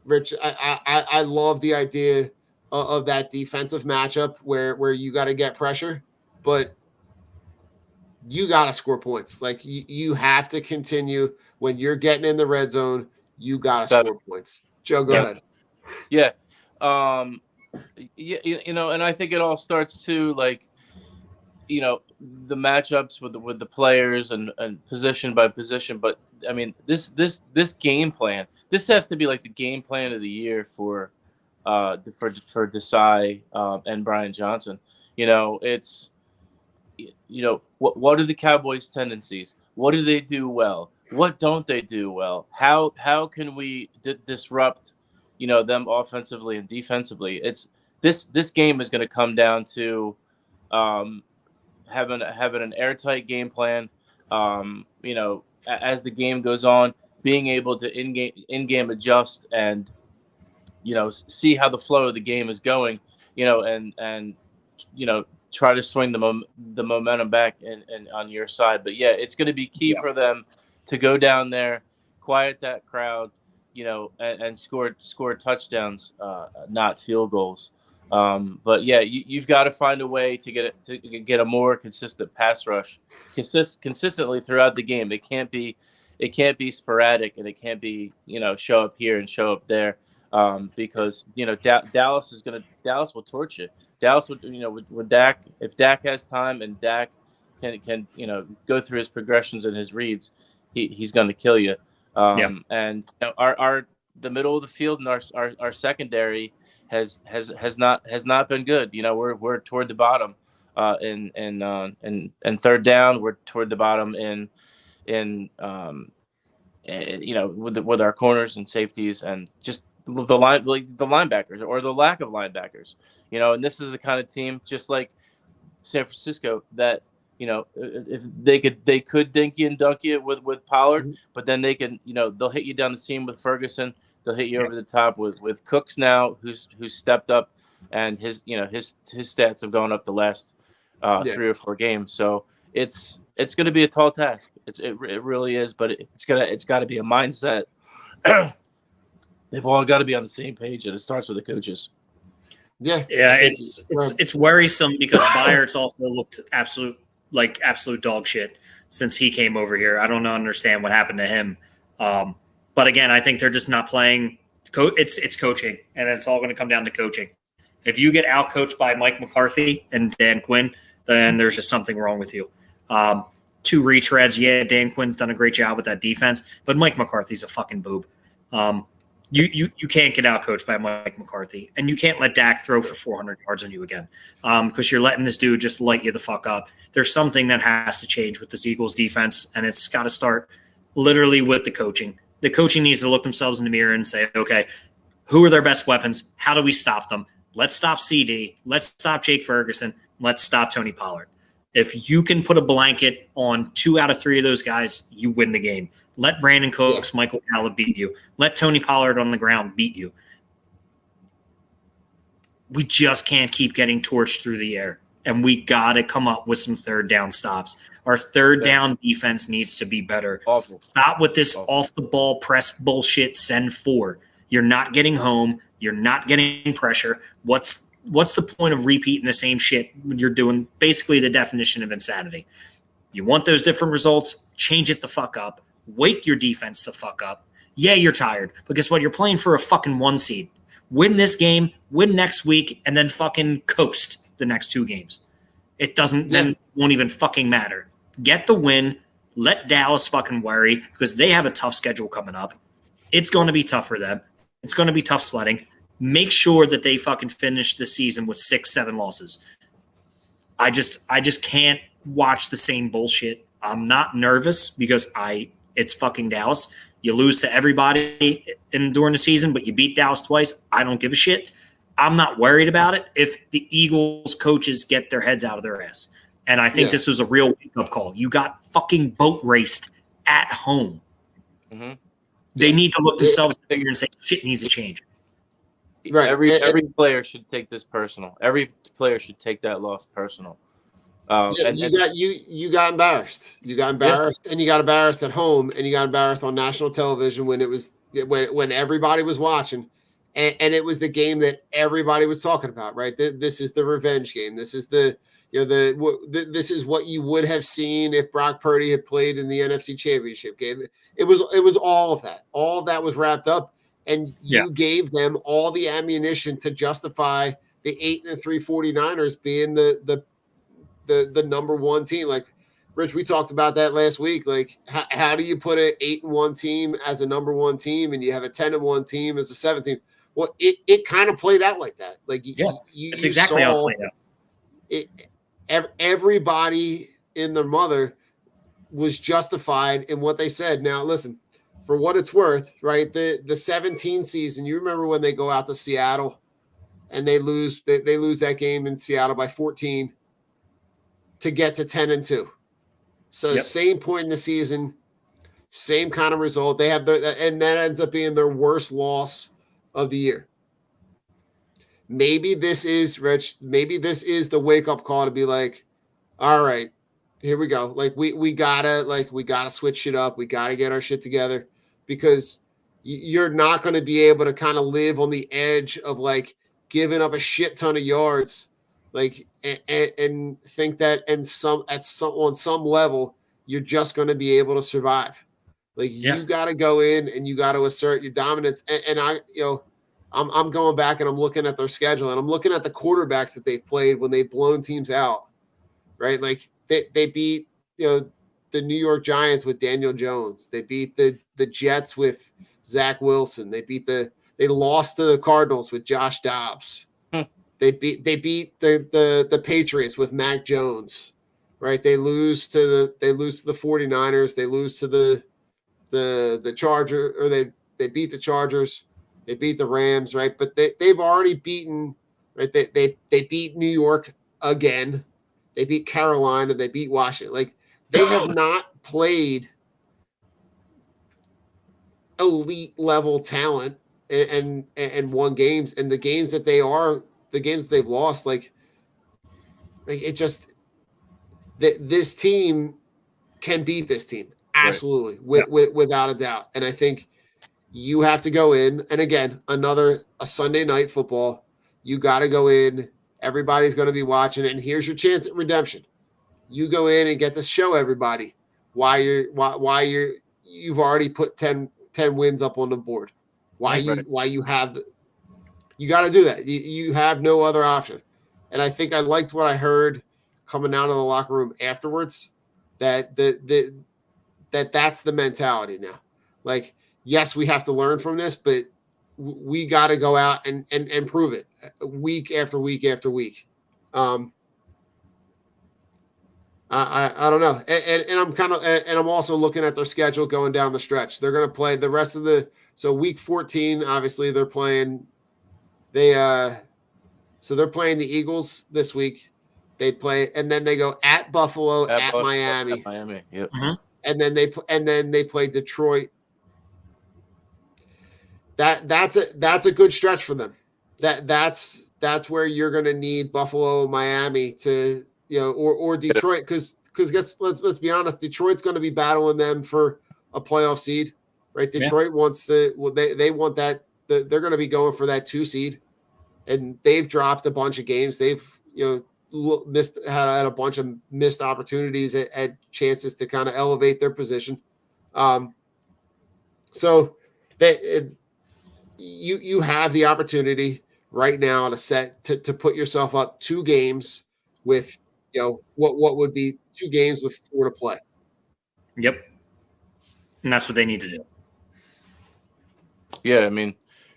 Rich. I love the idea of that defensive matchup where you got to get pressure, but you got to score points. Like you have to continue when you're getting in the red zone. You got to score points. Joe, go ahead. Yeah. And I think it all starts to the matchups with the players and position by position. But I mean, this game plan, this has to be like the game plan of the year for Desai and Brian Johnson. It's what are the Cowboys' tendencies? What do they do well? What don't they do well? How can we disrupt them offensively and defensively? It's this game is going to come down to having an airtight game plan. As the game goes on, being able to in-game adjust and see how the flow of the game is going. And try to swing the momentum back and on your side. But yeah, it's going to be key for them to go down there, quiet that crowd, and score touchdowns, not field goals. But yeah, you've got to find a way to get a more consistent pass rush consistently throughout the game. It can't be sporadic, and it can't be show up here and show up there, because Dallas will torch you. Dallas would, with Dak, if Dak has time and Dak can go through his progressions and his reads, he's going to kill you. And our the middle of the field and our secondary has not been good. We're toward the bottom in third down. We're toward the bottom in with our corners and safeties and just the linebackers or the lack of linebackers. And this is the kind of team just like San Francisco that if they could dink you and dunk you with Pollard, but then they can they'll hit you down the seam with Ferguson. They'll hit you over the top with Cooks now, who's stepped up, and his stats have gone up the last 3 or 4 games. So it's going to be a tall task. It really is, but it's got to be a mindset. They've all got to be on the same page, and it starts with the coaches. Yeah, it's worrisome because Byard's also looked absolute dog shit since he came over here. I don't understand what happened to him. But again, I think they're just not playing. It's coaching, and it's all going to come down to coaching. If you get out-coached by Mike McCarthy and Dan Quinn, then there's just something wrong with you. 2 retreads, yeah, Dan Quinn's done a great job with that defense, but Mike McCarthy's a fucking boob. You can't get out-coached by Mike McCarthy, and you can't let Dak throw for 400 yards on you again because you're letting this dude just light you the fuck up. There's something that has to change with this Eagles defense, and it's got to start literally with the coaching. The coaching needs to look themselves in the mirror and say, okay, who are their best weapons? How do we stop them? Let's stop CD. Let's stop Jake Ferguson. Let's stop Tony Pollard. If you can put a blanket on 2 out of 3 of those guys, you win the game. Let Brandon Cooks, Michael Gallup beat you. Let Tony Pollard on the ground beat you. We just can't keep getting torched through the air, and we got to come up with some third down stops. Our third down defense needs to be better. Awful. Stop with this off-the-ball press bullshit, send 4. You're not getting home. You're not getting pressure. What's the point of repeating the same shit when you're doing basically the definition of insanity? You want those different results? Change it the fuck up. Wake your defense the fuck up. Yeah, you're tired, but guess what? You're playing for a fucking 1 seed. Win this game, win next week, and then fucking coast the next 2 games. It won't even fucking matter. Get the win. Let Dallas fucking worry because they have a tough schedule coming up. It's going to be tough for them. It's going to be tough sledding. Make sure that they fucking finish the season with 6-7 losses. I just can't watch the same bullshit. I'm not nervous because it's fucking Dallas. You lose to everybody during the season, but you beat Dallas twice. I don't give a shit. I'm not worried about it if the Eagles coaches get their heads out of their ass. And I think this was a real wake-up call. You got fucking boat raced at home. Mm-hmm. They need to look themselves in the mirror and say, shit needs to change. Right. Every player should take this personal. Every player should take that loss personal. You got embarrassed. You got embarrassed, and you got embarrassed at home, and you got embarrassed on national television when everybody was watching, and it was the game that everybody was talking about. Right. This is the revenge game. This is this is what you would have seen if Brock Purdy had played in the NFC Championship game. It was all of that. All of that was wrapped up. And you gave them all the ammunition to justify the 8-3 49ers being the number 1 team. Like, Rich, we talked about that last week. Like, how do you put an 8-1 team as a number 1 team, and you have a 10-1 team as a 7 team? Well, it kind of played out like that. Like, that's exactly how it played out. Everybody in their mother was justified in what they said. Now, listen. For what it's worth, right? The 17 season, you remember when they go out to Seattle and they lose that game in Seattle by 14 to get to 10-2. So same point in the season, same kind of result. They have and that ends up being their worst loss of the year. Maybe this is, Rich, the wake-up call to be like, all right, here we go. Like we gotta switch shit up. We gotta get our shit together. Because you're not going to be able to kind of live on the edge of like giving up a shit ton of yards, like and think that on some level you're just going to be able to survive. Like you got to go in and you got to assert your dominance. And I'm going back and I'm looking at their schedule and I'm looking at the quarterbacks that they've played when they've blown teams out, right? Like they beat, the New York Giants with Daniel Jones. They beat the Jets with Zach Wilson. They lost to the Cardinals with Josh Dobbs. They beat the Patriots with Mac Jones, right? They lose to the 49ers. They lose to the Chargers, or they beat the Chargers. They beat the Rams, right? But they've already beaten, right? They beat New York again. They beat Carolina. They beat Washington. Like, they have not played elite level talent and won games. And the games that they've lost, like it just this team can beat this team. Absolutely. Right. Without a doubt. And I think you have to go in, and again, a Sunday night football. You got to go in. Everybody's going to be watching, and here's your chance at redemption. You go in and get to show everybody why you've already put 10 wins up on the board. You got to do that. You have no other option. And I think I liked what I heard coming out of the locker room afterwards, that that's the mentality now. Like, yes, we have to learn from this, but we got to go out and prove it week after week after week. I don't know. And I'm also looking at their schedule going down the stretch. They're going to play the rest of so week 14, obviously they're playing, so they're playing the Eagles this week. They play, and then they go at Buffalo, at Miami. At Miami. Yep. Mm-hmm. And then they play Detroit. That's a good stretch for them. That's where you're going to need Buffalo, Miami to, or Detroit, because let's be honest, Detroit's going to be battling them for a playoff seed, right? Detroit wants they want that. They're going to be going for that 2 seed, and they've dropped a bunch of games. They've had a bunch of missed opportunities at chances to kind of elevate their position. So you have the opportunity right now to put yourself up 2 games with, what would be 2 games with 4 to play. Yep. And that's what they need to do. Yeah, I mean,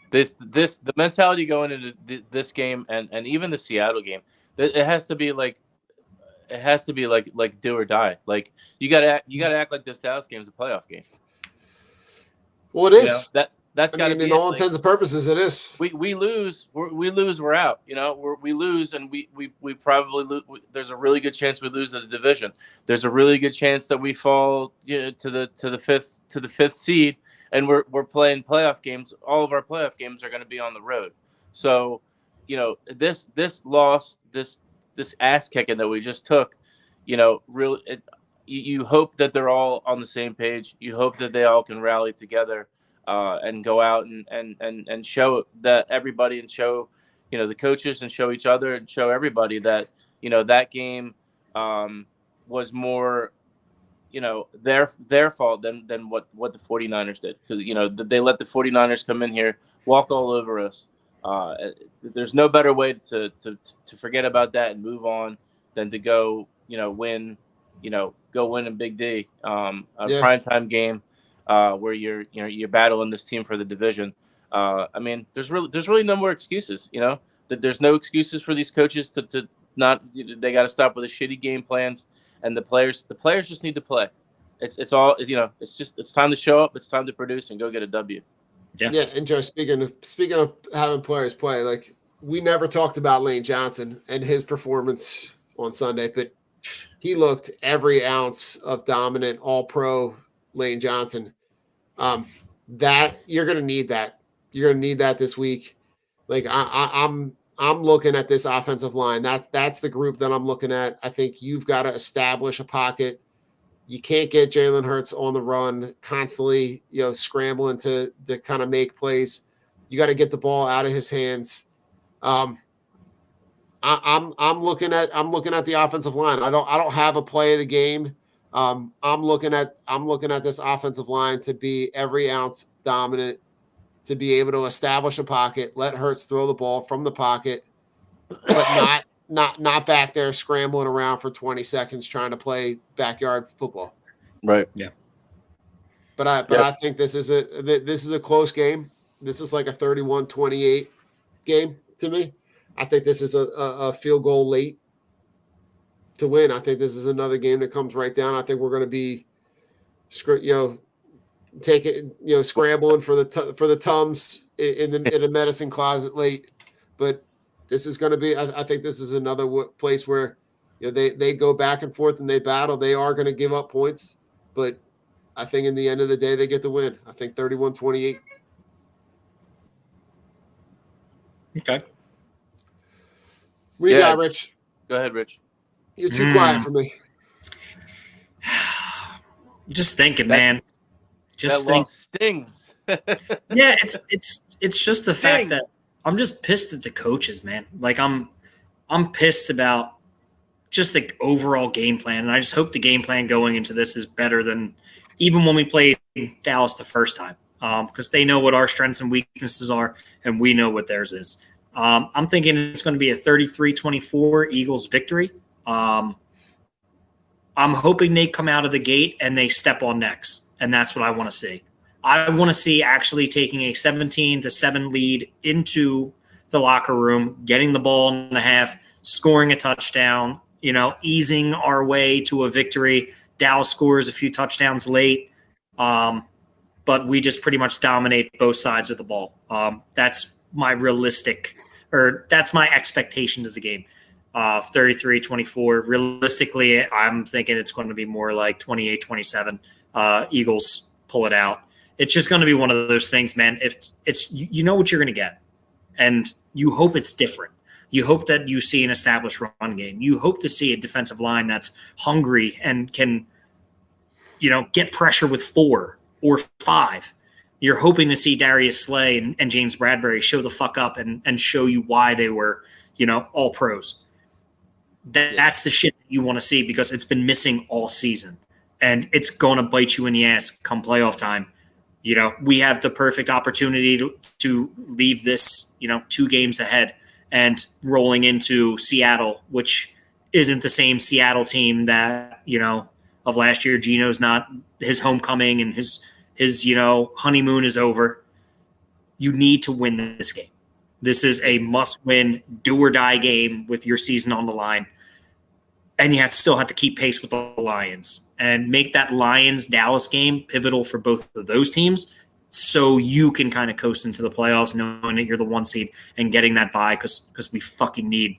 the mentality going into this game and even the Seattle game, it has to be like do or die. Like, you gotta act like this Dallas game is a playoff game. Well, it is. That's got to be in all intents and purposes. It is. We lose, we're out. We lose, and we probably lose. There's a really good chance we lose the division. There's a really good chance that we fall to the fifth seed, and we're playing playoff games. All of our playoff games are going to be on the road. So, this loss, this ass kicking that we just took, really, you hope that they're all on the same page. You hope that they all can rally together. And go out and show that everybody, and show, the coaches, and show each other, and show everybody that, that game was more, their fault than what the 49ers did. Because, they let the 49ers come in here, walk all over us. There's no better way to forget about that and move on than to go, win, go win in Big D, primetime game. Where you're battling this team for the division. I mean, there's really no more excuses. That there's no excuses for these coaches to not. They got to stop with the shitty game plans, and the players just need to play. It's all. It's time to show up. It's time to produce and go get a W. Yeah. And Joe, speaking of having players play, like, we never talked about Lane Johnson and his performance on Sunday, but he looked every ounce of dominant All-Pro Lane Johnson. That you're going to need that. You're going to need that this week. Like, I'm looking at this offensive line. That's the group that I'm looking at. I think you've got to establish a pocket. You can't get Jalen Hurts on the run constantly, scrambling to kind of make plays. You got to get the ball out of his hands. I'm looking at the offensive line. I don't have a play of the game. I'm looking at this offensive line to be every ounce dominant to be able to establish a pocket, let Hurts throw the ball from the pocket, but not back there scrambling around for 20 seconds trying to play backyard football. Right. Yeah. But I think this is a close game. This is like a 31-28 game to me. I think this is a field goal late to win. I think this is another game that comes right down. I think we're going to be, scrambling for the Tums in the medicine closet late. But this is going to be. I think this is another place where they go back and forth and they battle. They are going to give up points, but I think in the end of the day they get the win. I think 31-28. Okay. What do you got, Rich? Go ahead, Rich. You're too quiet for me. Just thinking, man. Just that loss stings. Yeah, it's just the fact that I'm just pissed at the coaches, man. Like I'm pissed about just the overall game plan, and I just hope the game plan going into this is better than even when we played Dallas the first time, because they know what our strengths and weaknesses are, and we know what theirs is. I'm thinking it's going to be a 33-24 Eagles victory. I'm hoping they come out of the gate and they step on necks, and that's what I want to see. I want to see actually taking a 17-7 lead into the locker room, getting the ball in the half, scoring a touchdown, easing our way to a victory. Dallas scores a few touchdowns late, but we just pretty much dominate both sides of the ball. That's my that's my expectation of the game. 33-24. Realistically, I'm thinking it's going to be more like 28-27. Eagles pull it out. It's just going to be one of those things, man. If it's you know what you're going to get, and you hope it's different. You hope that you see an established run game. You hope to see a defensive line that's hungry and can, get pressure with 4 or 5. You're hoping to see Darius Slay and James Bradbury show the fuck up and show you why they were, all pros. That's the shit that you want to see, because it's been missing all season, and it's going to bite you in the ass come playoff time. We have the perfect opportunity to leave this, 2 games ahead and rolling into Seattle, which isn't the same Seattle team that, of last year. Geno's not his homecoming, and his honeymoon is over. You need to win this game. This is a must-win, do-or-die game with your season on the line. And you still have to keep pace with the Lions and make that Lions-Dallas game pivotal for both of those teams, so you can kind of coast into the playoffs knowing that you're the 1 seed and getting that bye, because we fucking need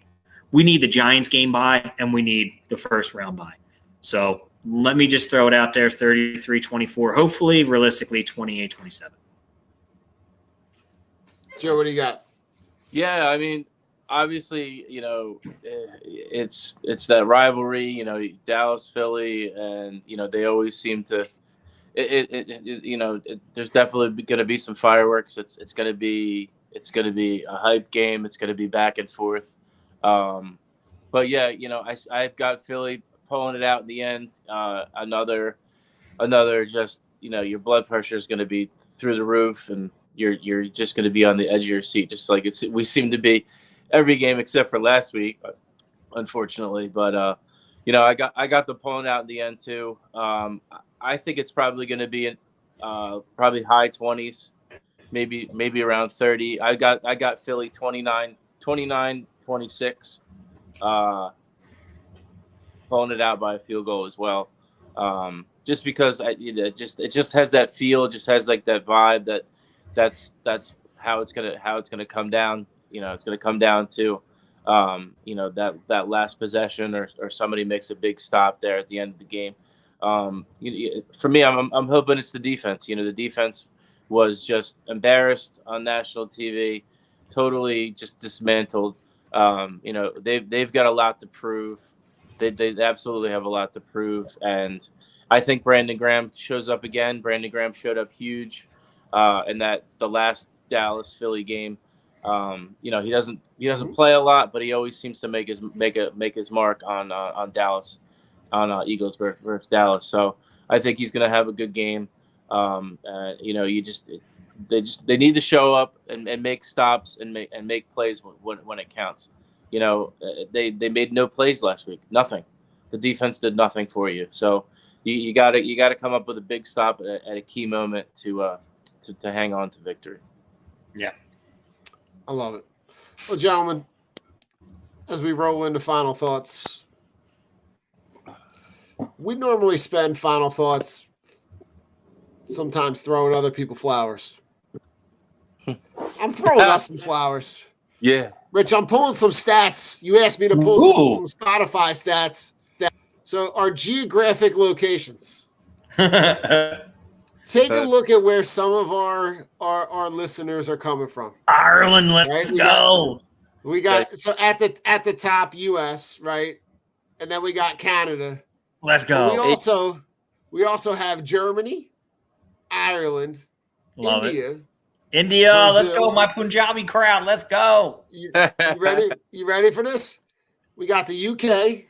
the Giants game bye, and we need the first round bye. So let me just throw it out there, 33-24, hopefully, realistically, 28-27. Joe, what do you got? Yeah, I mean, obviously, it's that rivalry, Dallas, Philly, and they always seem to. There's definitely going to be some fireworks. It's going to be a hype game. It's going to be back and forth. But yeah, I've got Philly pulling it out in the end. Another just your blood pressure is going to be through the roof, and you're just going to be on the edge of your seat, just like we seem to be every game except for last week, unfortunately. But I got the pulling out in the end too. I think it's probably going to be probably high 20s, maybe around 30. I got Philly 29-26, pulling it out by a field goal as well. Just because it just has that feel, it just has like that vibe that's how it's gonna come down. It's gonna come down to that last possession, or somebody makes a big stop there at the end of the game. For me, I'm hoping it's the defense. The defense was just embarrassed on national TV, totally just dismantled. They've got a lot to prove. They absolutely have a lot to prove, and I think Brandon Graham shows up again. Brandon Graham showed up huge in the last Dallas Philly game. He doesn't play a lot, but he always seems to make his mark on Dallas, on Eagles versus Dallas. So I think he's going to have a good game. they need to show up and make stops and make plays when it counts. You know, they made no plays last week. Nothing. The defense did nothing for you. So you gotta come up with a big stop at a key moment to hang on to victory. Yeah, I love it. Well, gentlemen, as we roll into final thoughts, we normally spend final thoughts sometimes throwing other people flowers. I'm throwing us some flowers. Yeah. Rich, I'm pulling some stats. You asked me to pull some Spotify stats. So our geographic locations. Take a look at where some of our listeners are coming from. Ireland, let's go. We got so at the top US, right? And then we got Canada. Let's go. We also have Germany, Ireland, Love India. it. India, Brazil. Let's go, my Punjabi crowd. Let's go. You ready? You ready for this? We got the UK.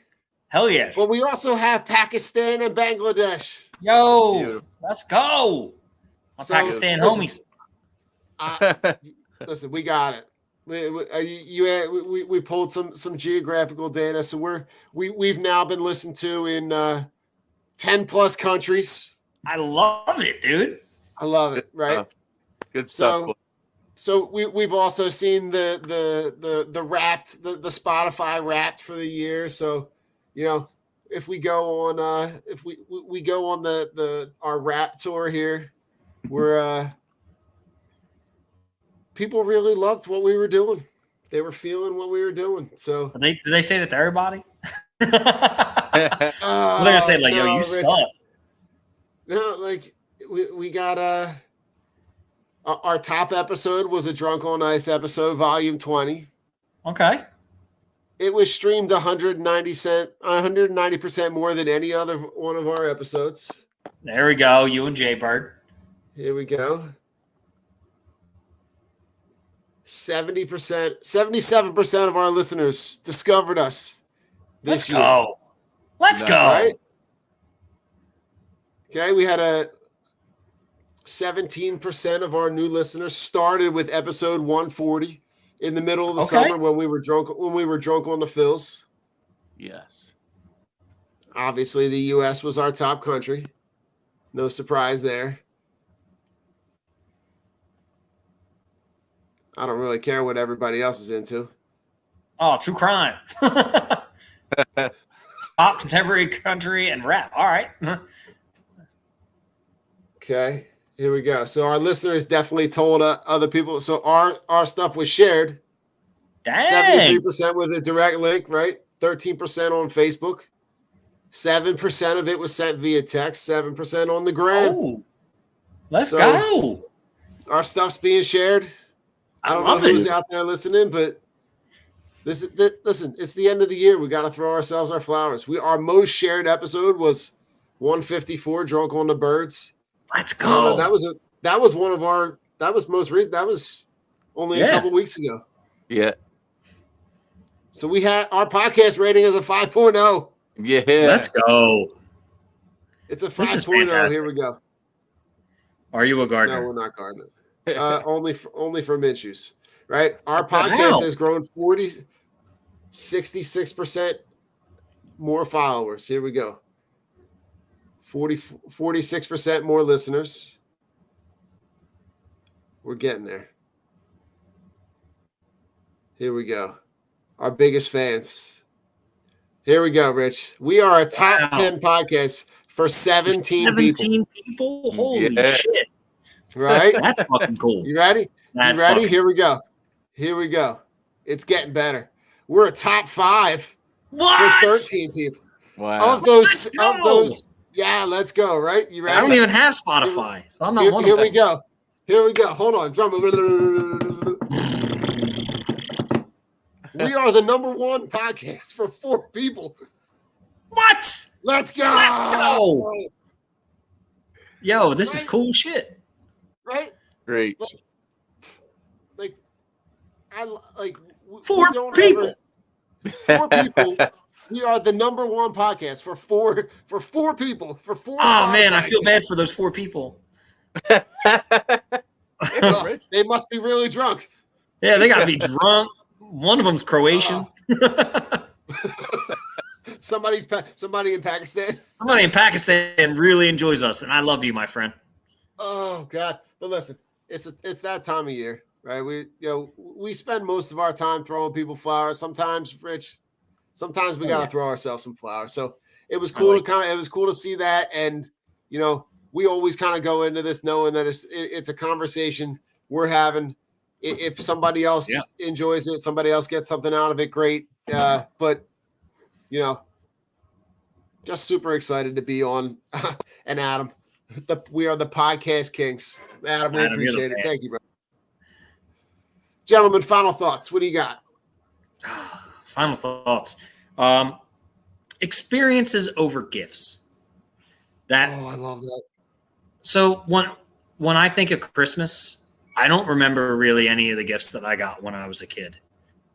Hell yeah. But we also have Pakistan and Bangladesh. Yo, let's go. My Pakistan homies. Listen, we got it. We pulled some geographical data. So we've now been listened to in 10 plus countries. I love it, dude. I love it. Right. Good stuff. So we've also seen the Wrapped, the Spotify Wrapped for the year. So, you know, if we go on if we go on our Wrap tour here, we're people really loved what we were doing. They were feeling what we were doing. So did they say that to everybody? They're gonna say like, "Yo, you suck." No, like we got our top episode was a Drunk on Ice episode, volume 20. Okay. It was streamed 190% more than any other one of our episodes. There we go. You and Jay Bird. Here we go. 77% of our listeners discovered us this year. Go. Let's go. Right? Okay, we had a 17% of our new listeners started with episode 140 in the middle of the summer when we were drunk on the fills. Yes. Obviously, the U.S. was our top country. No surprise there. I don't really care what everybody else is into. Oh, true crime. Pop, contemporary, country, and rap. All right. Okay, here we go. So our listeners definitely told other people. So our stuff was shared. Dang. 73% with a direct link, right? 13% on Facebook. 7% of it was sent via text. 7% on the gram. Oh, let's go. Our stuff's being shared. I don't know who's out there listening, but listen, it's the end of the year. We got to throw ourselves our flowers. Our most shared episode was 154, Drunk on the Birds. Let's go. That was most recent. That was only a couple weeks ago. Yeah. So we had our podcast rating is a 5.0. Yeah. Let's go. It's a 5.0. Here we go. Are you a gardener? No, we're not gardening. Only for Minshew's, right? Our podcast has grown 66% more followers. Here we go. 46% more listeners. We're getting there. Here we go. Our biggest fans. Here we go, Rich. We are a top 10 podcast for 17 people. 17 people? Holy shit. Right? That's fucking cool. You ready? That's you ready? fucking... Here we go. Here we go. It's getting better. We're a top 5 for 13 people. Wow. Of those, yeah, let's go. Right? You ready? I don't even have Spotify, so I'm not one of them. Here we go. Here we go. Hold on. Drum. We are the number 1 podcast for 4 people. What? Let's go. Let's go. Yo, this is cool shit. Right? Great. Like, I like 4 people. 4 people. We are the number 1 podcast for 4 people. For 4. Oh man, I feel bad for those 4 people. They must be really drunk. Yeah, they got to be drunk. One of them's Croatian. Somebody in Pakistan. Somebody in Pakistan really enjoys us, and I love you, my friend. Oh God! But listen, it's that time of year, right? We spend most of our time throwing people flowers. Sometimes, Rich, we gotta throw ourselves some flowers. So it was cool to see that, and we always kind of go into this knowing that it's a conversation we're having. If somebody else enjoys it, somebody else gets something out of it, great. But just super excited to be on. And Adam, we are the podcast kings. Adam, we appreciate it. Thank you, bro. Gentlemen, final thoughts. What do you got? Final thoughts. Experiences over gifts. I love that. So when I think of Christmas, I don't remember really any of the gifts that I got when I was a kid.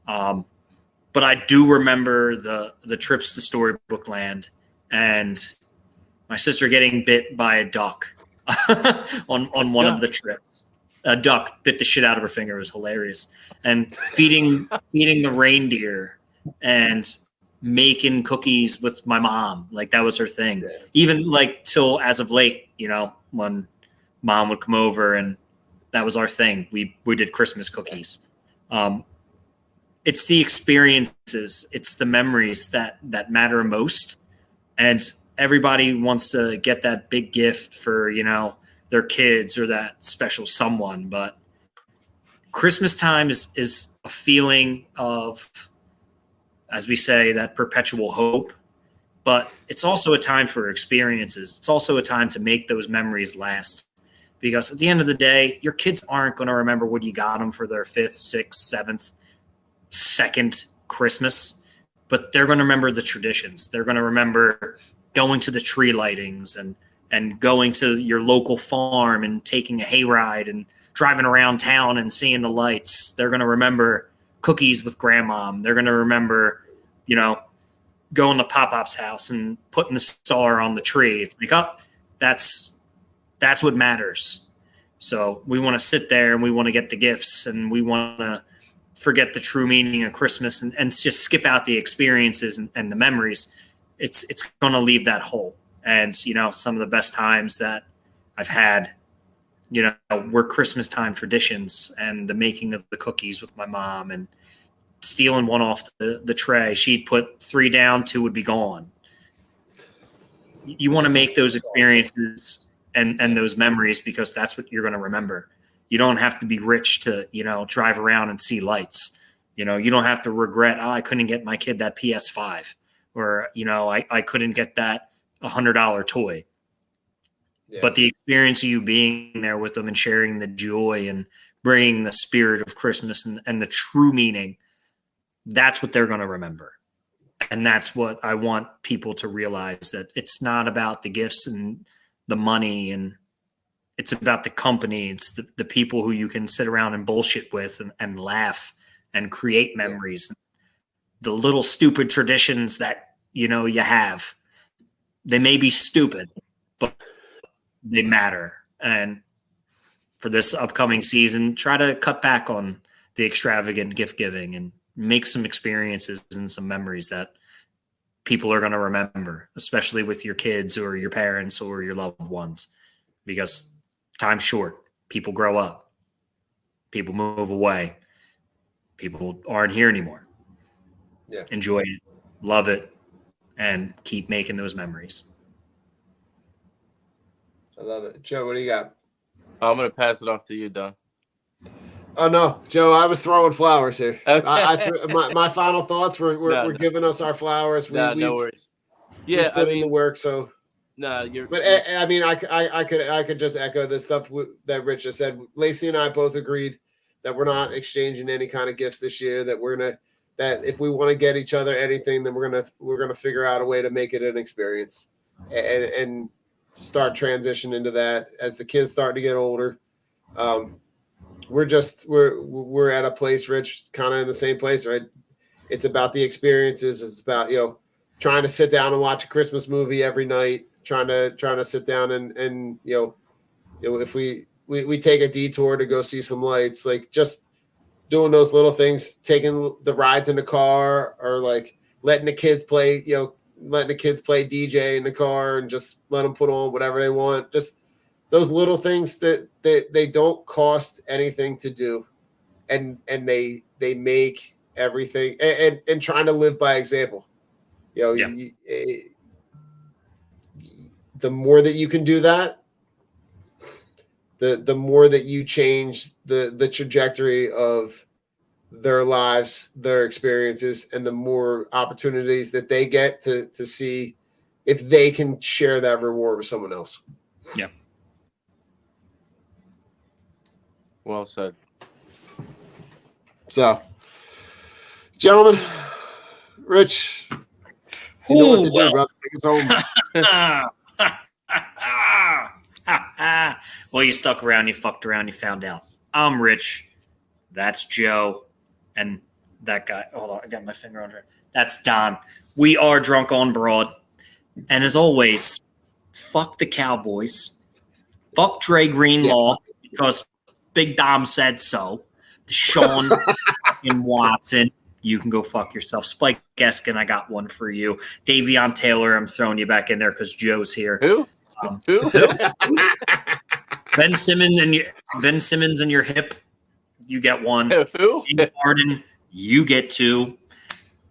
But I do remember the trips to Storybook Land and my sister getting bit by a duck on one of the trips. A duck bit the shit out of her finger. It was hilarious. And feeding the reindeer and making cookies with my mom. Like that was her thing. Yeah. Even like till as of late, when mom would come over and that was our thing. We did Christmas cookies. It's the experiences, it's the memories that matter most. And everybody wants to get that big gift for, their kids or that special someone. But Christmas time is a feeling of, as we say, that perpetual hope. But it's also a time for experiences. It's also a time to make those memories last. Because at the end of the day, your kids aren't going to remember what you got them for their 5th, 6th, 7th, 2nd Christmas, but they're going to remember the traditions. They're going to remember going to the tree lightings and going to your local farm and taking a hayride and driving around town and seeing the lights. They're going to remember cookies with grandmom. They're going to remember, going to Pop-Pop's house and putting the star on the tree. It's like, that's what matters. So we want to sit there and we want to get the gifts and we want to forget the true meaning of Christmas and just skip out the experiences and the memories. It's going to leave that hole. And, some of the best times that I've had, were Christmas time traditions and the making of the cookies with my mom and stealing one off the tray. She'd put 3 down, 2 would be gone. You want to make those experiences and those memories because that's what you're going to remember. You don't have to be rich to, drive around and see lights. You don't have to regret, I couldn't get my kid that PS5 or, I couldn't get that $100 toy. Yeah. But the experience of you being there with them and sharing the joy and bringing the spirit of Christmas and the true meaning, that's what they're going to remember. And that's what I want people to realize, that it's not about the gifts and the money, and it's about the company. It's the people who you can sit around and bullshit with and laugh and create memories. Yeah. The little stupid traditions that, you have, they may be stupid, but they matter. And for this upcoming season, try to cut back on the extravagant gift giving and make some experiences and some memories that people are going to remember, especially with your kids or your parents or your loved ones, because time's short. People grow up. People move away. People aren't here anymore. Yeah. Enjoy it. Love it. And keep making those memories. I love it. Joe, what do you got? I'm going to pass it off to you, Don. Oh, no, Joe, I was throwing flowers here. Okay. My final thoughts we're giving us our flowers. No worries. Yeah, I mean, the work. So no, you're. But I mean, I could just echo the stuff that Rich just said. Lacey and I both agreed that we're not exchanging any kind of gifts this year. That if we want to get each other anything, then we're gonna figure out a way to make it an experience and start transition into that as the kids start to get older. We're at a place, Rich, kind of in the same place, right? It's about the experiences. It's about, trying to sit down and watch a Christmas movie every night, trying to sit down and if we we take a detour to go see some lights, like just doing those little things, taking the rides in the car, or like letting the kids play, letting the kids play DJ in the car and just let them put on whatever they want. Just those little things that they don't cost anything to do, and they make everything, and trying to live by example. The more that you can do that, the more that you change the trajectory of their lives, their experiences, and the more opportunities that they get to see if they can share that reward with someone else. Yeah. Well said. So, gentlemen, Rich, you know what to do, brother. Take us home. Well, you stuck around, you fucked around, you found out. I'm Rich. That's Joe. And that guy, hold on, I got my finger on her. That's Don. We are Drunk on Broad. And as always, fuck the Cowboys. Fuck Dre Greenlaw, because Big Dom said so. Deshaun and Watson, you can go fuck yourself. Spike Eskin, I got one for you. Davion Taylor, I'm throwing you back in there because Joe's here. Who? Who? Ben Simmons and your hip, you get one. Who? Harden, you get two.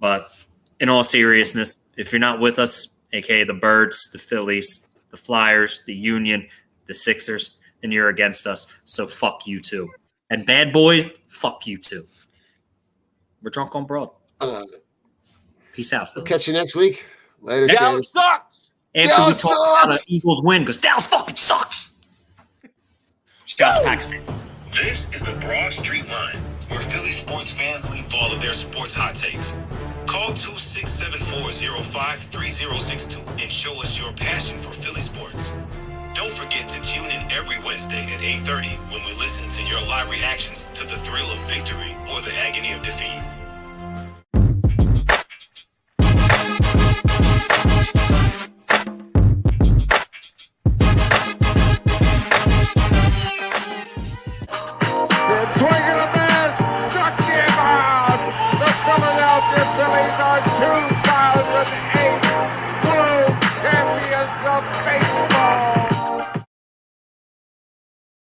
But in all seriousness, if you're not with us, aka the Birds, the Phillies, the Flyers, the Union, the Sixers, then you're against us. So fuck you too. And Bad Boy, fuck you too. We're Drunk on Broad. I love it. Peace out, We'll Philly. catch you next week. Later, Dallas sucks. After Dallas we talk about sucks! the Eagles win, because Dallas fucking sucks. Shout out Paxton. This is the Broad Street Line, where Philly sports fans leave all of their sports hot takes. Call 267-405-3062 and show us your passion for Philly sports. Don't forget to tune in every Wednesday at 8:30 when we listen to your live reactions to the thrill of victory or the agony of defeat. They're swinging a miss. Knocked him out. The Philadelphia Phillies are 2